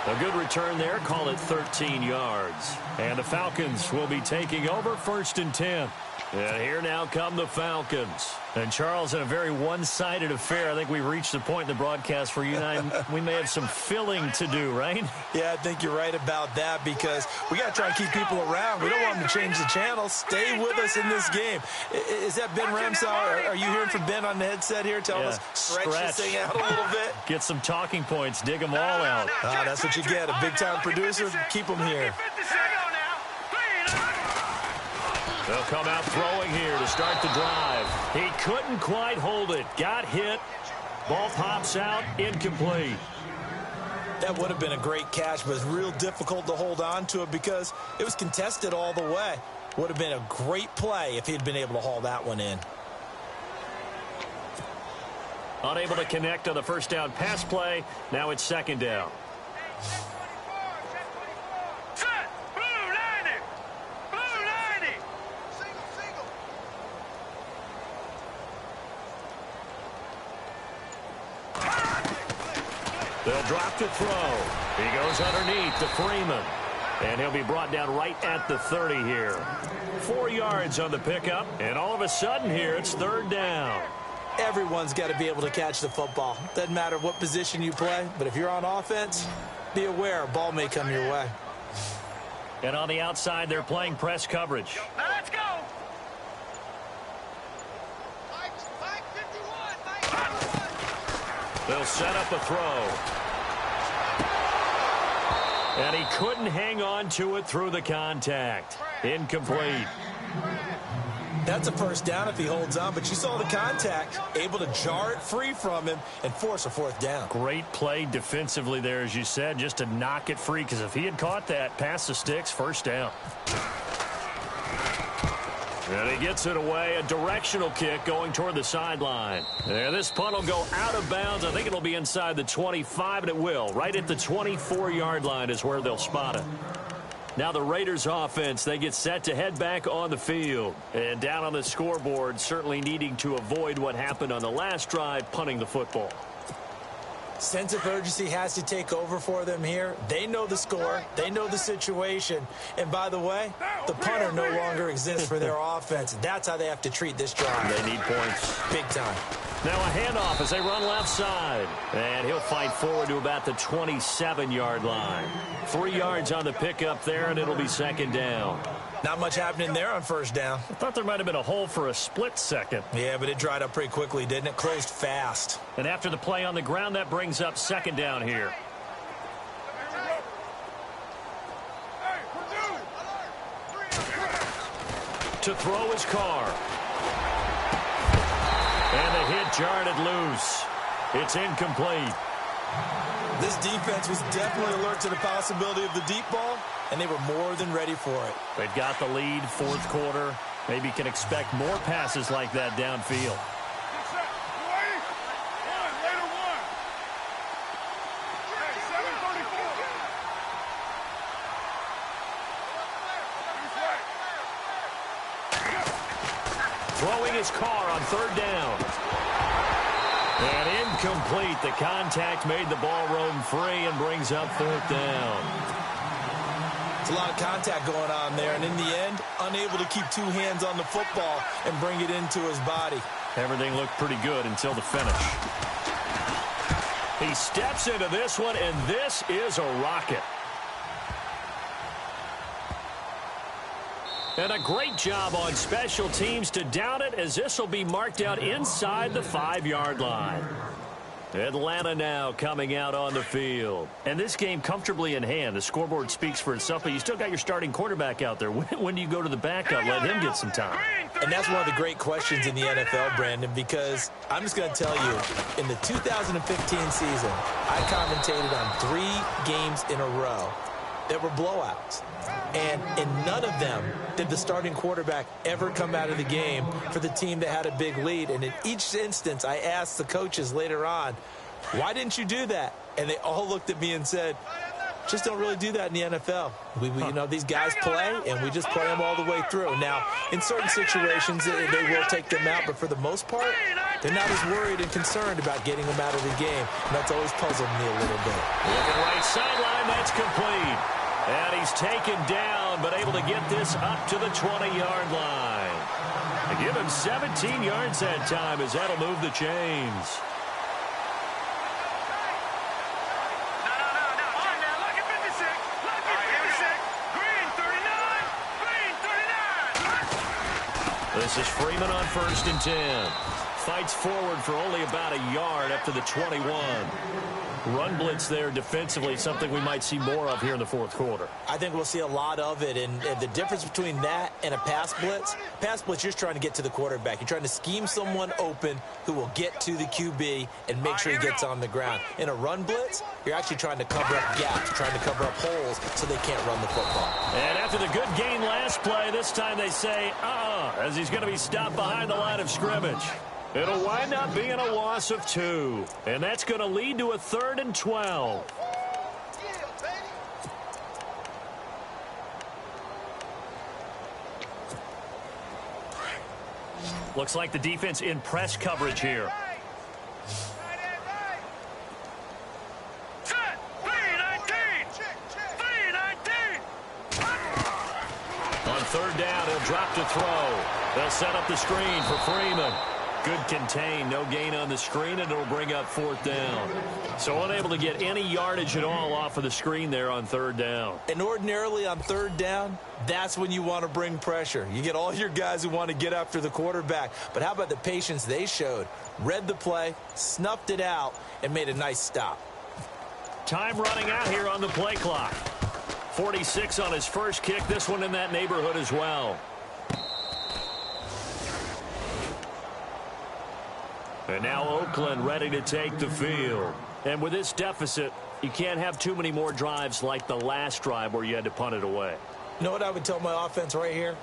B: A good return there. Call it 13 yards. And the Falcons will be taking over 1st and 10. And here now come the Falcons. And, Charles, in a very one-sided affair, I think we've reached the point in the broadcast where you and I, we may have some filling to do, right?
C: Yeah, I think you're right about that because we got to try and keep people around. We don't want them to change the channel. Stay with us in this game. Is that Ben Ramsauer? Are you hearing from Ben on the headset here telling us stretch this thing out a little bit?
B: Get some talking points. Dig them all out.
C: That's what you get. A big-time producer. Keep them here.
B: They'll come out throwing here to start the drive. He couldn't quite hold it. Got hit. Ball pops out. Incomplete.
C: That would have been a great catch, but it's real difficult to hold on to it because it was contested all the way. Would have been a great play if he'd been able to haul that one in.
B: Unable to connect on the 1st down pass play. Now it's 2nd down. They'll drop to throw. He goes underneath to Freeman. And he'll be brought down right at the 30 here. 4 yards on the pickup. And all of a sudden here, it's 3rd down.
C: Everyone's got to be able to catch the football. Doesn't matter what position you play. But if you're on offense, be aware a ball may come your way.
B: And on the outside, they're playing press coverage.
E: Now let's go.
B: They'll set up a throw. And he couldn't hang on to it through the contact. Incomplete.
C: That's a 1st down if he holds on, but you saw the contact, able to jar it free from him and force a 4th down.
B: Great play defensively there, as you said, just to knock it free, because if he had caught that, past the sticks, 1st down. And he gets it away, a directional kick going toward the sideline. And this punt will go out of bounds. I think it'll be inside the 25, and it will. Right at the 24-yard line is where they'll spot it. Now the Raiders offense, they get set to head back on the field. And down on the scoreboard, certainly needing to avoid what happened on the last drive, punting the football.
C: Sense of urgency has to take over for them here. They know the score. They know the situation. And by the way, the punter no longer exists for their offense. That's how they have to treat this drive.
B: They need points.
C: Big time.
B: Now a handoff as they run left side. And he'll fight forward to about the 27-yard line. 3 yards on the pickup there, and it'll be 2nd down.
C: Not much happening there on 1st down.
B: I thought there might have been a hole for a split second.
C: Yeah, but it dried up pretty quickly, didn't it? Closed fast.
B: And after the play on the ground, that brings up 2nd down here. To throw his Carr. And the hit jarred it loose. It's incomplete.
C: This defense was definitely alert to the possibility of the deep ball, and they were more than ready for it.
B: They've got the lead, fourth quarter. Maybe can expect more passes like that downfield. Throwing his car on third down. And incomplete. The contact made the ball roam free and brings up fourth down.
C: It's a lot of contact going on there, and in the end, unable to keep two hands on the football and bring it into his body.
B: Everything looked pretty good until the finish. He steps into this one, and this is a rocket. And a great job on special teams to down it, as this will be marked out inside the 5-yard line. Atlanta now coming out on the field. And this game comfortably in hand. The scoreboard speaks for itself, but you still got your starting quarterback out there. When do you go to the backup? Let him get some time.
C: And that's one of the great questions in the NFL, Brandon, because I'm just going to tell you, in the 2015 season, I commentated on 3 games in a row that were blowouts. And in none of them did the starting quarterback ever come out of the game for the team that had a big lead. And in each instance, I asked the coaches later on, why didn't you do that? And they all looked at me and said, just don't really do that in the NFL. You know, these guys play, and we just play them all the way through. Now, in certain situations, they will take them out, but for the most part, they're not as worried and concerned about getting them out of the game. And that's always puzzled me a little bit.
B: Looking right sideline, that's complete. And he's taken down, but able to get this up to the 20-yard line. They give him 17 yards that time, as that'll move the chains.
E: Lucky 56. Lucky 56. Green 39. Green 39.
B: This is Freeman on 1st and 10. Fights forward for only about a yard up to the 21. Run blitz there defensively, something we might see more of here in the fourth quarter.
C: I think we'll see a lot of it, and the difference between that and a pass blitz, you're just trying to get to the quarterback. You're trying to scheme someone open who will get to the QB and make sure he gets on the ground. In a run blitz, you're actually trying to cover up gaps, trying to cover up holes so they can't run the football.
B: And after the good gain last play, this time they say, as he's going to be stopped behind the line of scrimmage. It'll wind up being a loss of 2. And that's going to lead to a 3rd and 12. Looks like the defense in press coverage here.
E: Set. 3-19. 3-19.
B: On 3rd down, he'll drop to throw. They'll set up the screen for Freeman. Good contain, no gain on the screen, and it'll bring up 4th down. So unable to get any yardage at all off of the screen there on 3rd down.
C: And ordinarily on 3rd down, that's when you want to bring pressure. You get all your guys who want to get after the quarterback. But how about the patience they showed? Read the play, snuffed it out, and made a nice stop.
B: Time running out here on the play clock. 46 on his first kick, this one in that neighborhood as well. And now Oakland ready to take the field. And with this deficit, you can't have too many more drives like the last drive where you had to punt it away.
C: You know what I would tell my offense right here?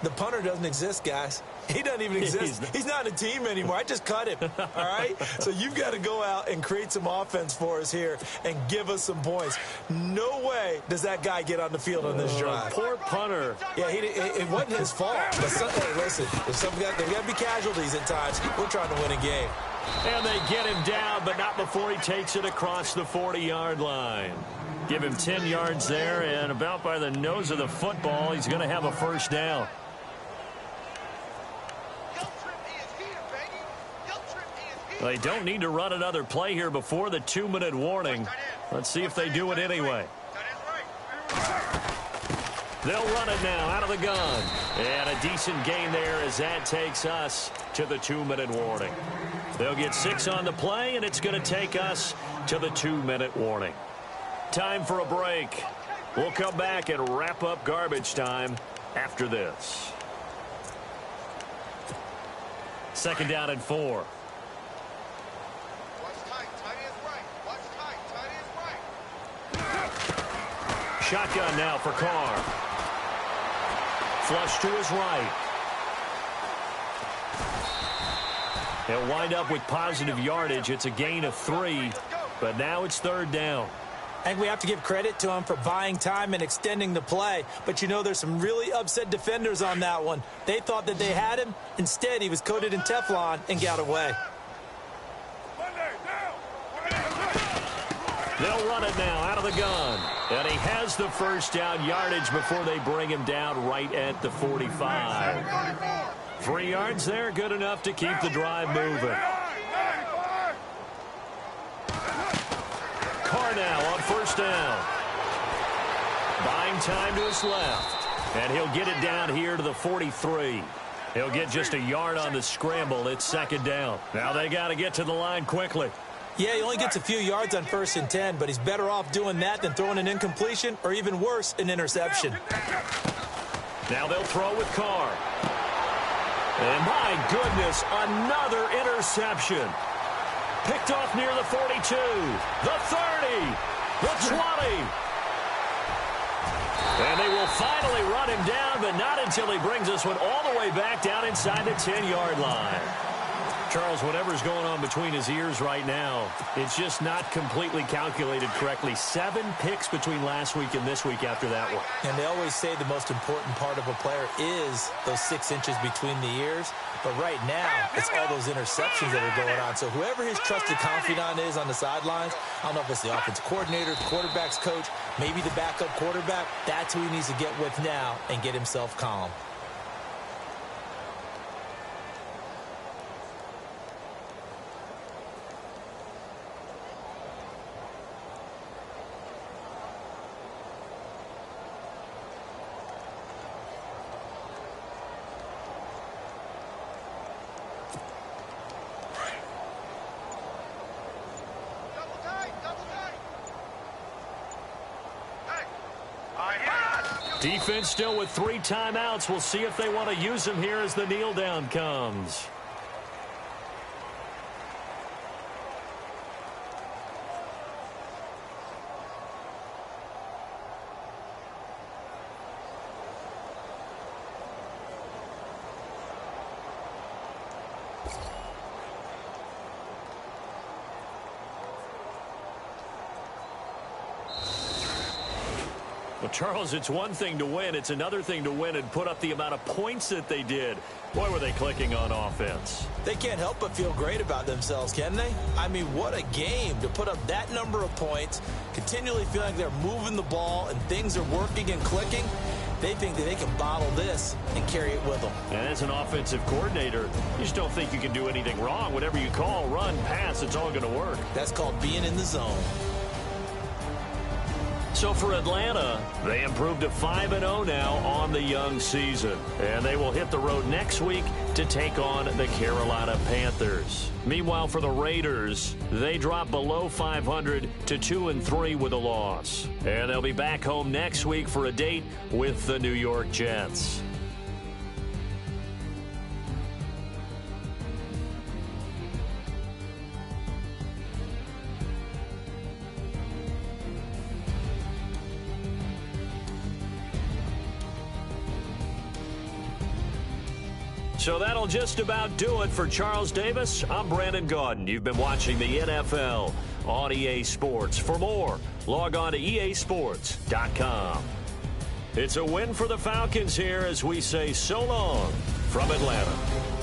C: The punter doesn't exist, guys. He doesn't even exist. He's not a team anymore. I just cut him, all right? So you've got to go out and create some offense for us here and give us some points. No way does that guy get on the field on this drive.
B: Poor punter.
C: Yeah, it wasn't his fault. But hey, listen, there's got to be casualties at times. We're trying to win a game.
B: And they get him down, but not before he takes it across the 40-yard line. Give him 10 yards there, and about by the nose of the football, he's going to have a 1st down. They don't need to run another play here before the 2-minute warning. Let's see if they do it anyway. They'll run it now out of the gun. And a decent gain there as that takes us to the 2-minute warning. They'll get 6 on the play, and it's going to take us to the 2-minute warning. Time for a break. We'll come back and wrap up garbage time after this. Second down and 4.
E: Watch tight. Tight is right. Watch tight. Tight is right.
B: Shotgun now for Carr. Flush to his right. He'll wind up with positive yardage. It's a gain of 3, but now it's third down.
C: I think we have to give credit to him for buying time and extending the play. But, you know, there's some really upset defenders on that one. They thought that they had him. Instead, he was coated in Teflon and got away.
B: They'll run it now out of the gun. And he has the first down yardage before they bring him down right at the 45. 3 yards there, good enough to keep the drive moving. Carr now on first down. Buying time to his left. And he'll get it down here to the 43. He'll get just a yard on the scramble. It's second down. Now they got to get to the line quickly.
C: Yeah, he only gets a few yards on 1st and 10, but he's better off doing that than throwing an incompletion or even worse, an interception.
B: Now they'll throw with Carr. And my goodness, another interception. Picked off near the 42, the 30, the 20. And they will finally run him down, but not until he brings this one all the way back down inside the 10-yard line. Charles, whatever's going on between his ears right now, it's just not completely calculated correctly. 7 picks between last week and this week after that one.
C: And they always say the most important part of a player is those 6 inches between the ears. But right now, it's all those interceptions that are going on. So whoever his trusted confidant is on the sidelines, I don't know if it's the offensive coordinator, the quarterback's coach, maybe the backup quarterback, that's who he needs to get with now and get himself calm.
B: Defense still with 3 timeouts. We'll see if they want to use them here as the kneel down comes. Well, Charles, it's one thing to win. It's another thing to win and put up the amount of points that they did. Boy, were they clicking on offense.
C: They can't help but feel great about themselves, can they? I mean, what a game to put up that number of points, continually feeling like they're moving the ball and things are working and clicking. They think that they can bottle this and carry it with them.
B: And as an offensive coordinator, you just don't think you can do anything wrong. Whatever you call, run, pass, it's all going to work.
C: That's called being in the zone.
B: So for Atlanta, they improved to 5-0 now on the young season. And they will hit the road next week to take on the Carolina Panthers. Meanwhile, for the Raiders, they drop below 500 to 2-3 with a loss. And they'll be back home next week for a date with the New York Jets. So that'll just about do it for Charles Davis. I'm Brandon Gaudin. You've been watching the NFL on EA Sports. For more, log on to easports.com. It's a win for the Falcons here as we say so long from Atlanta.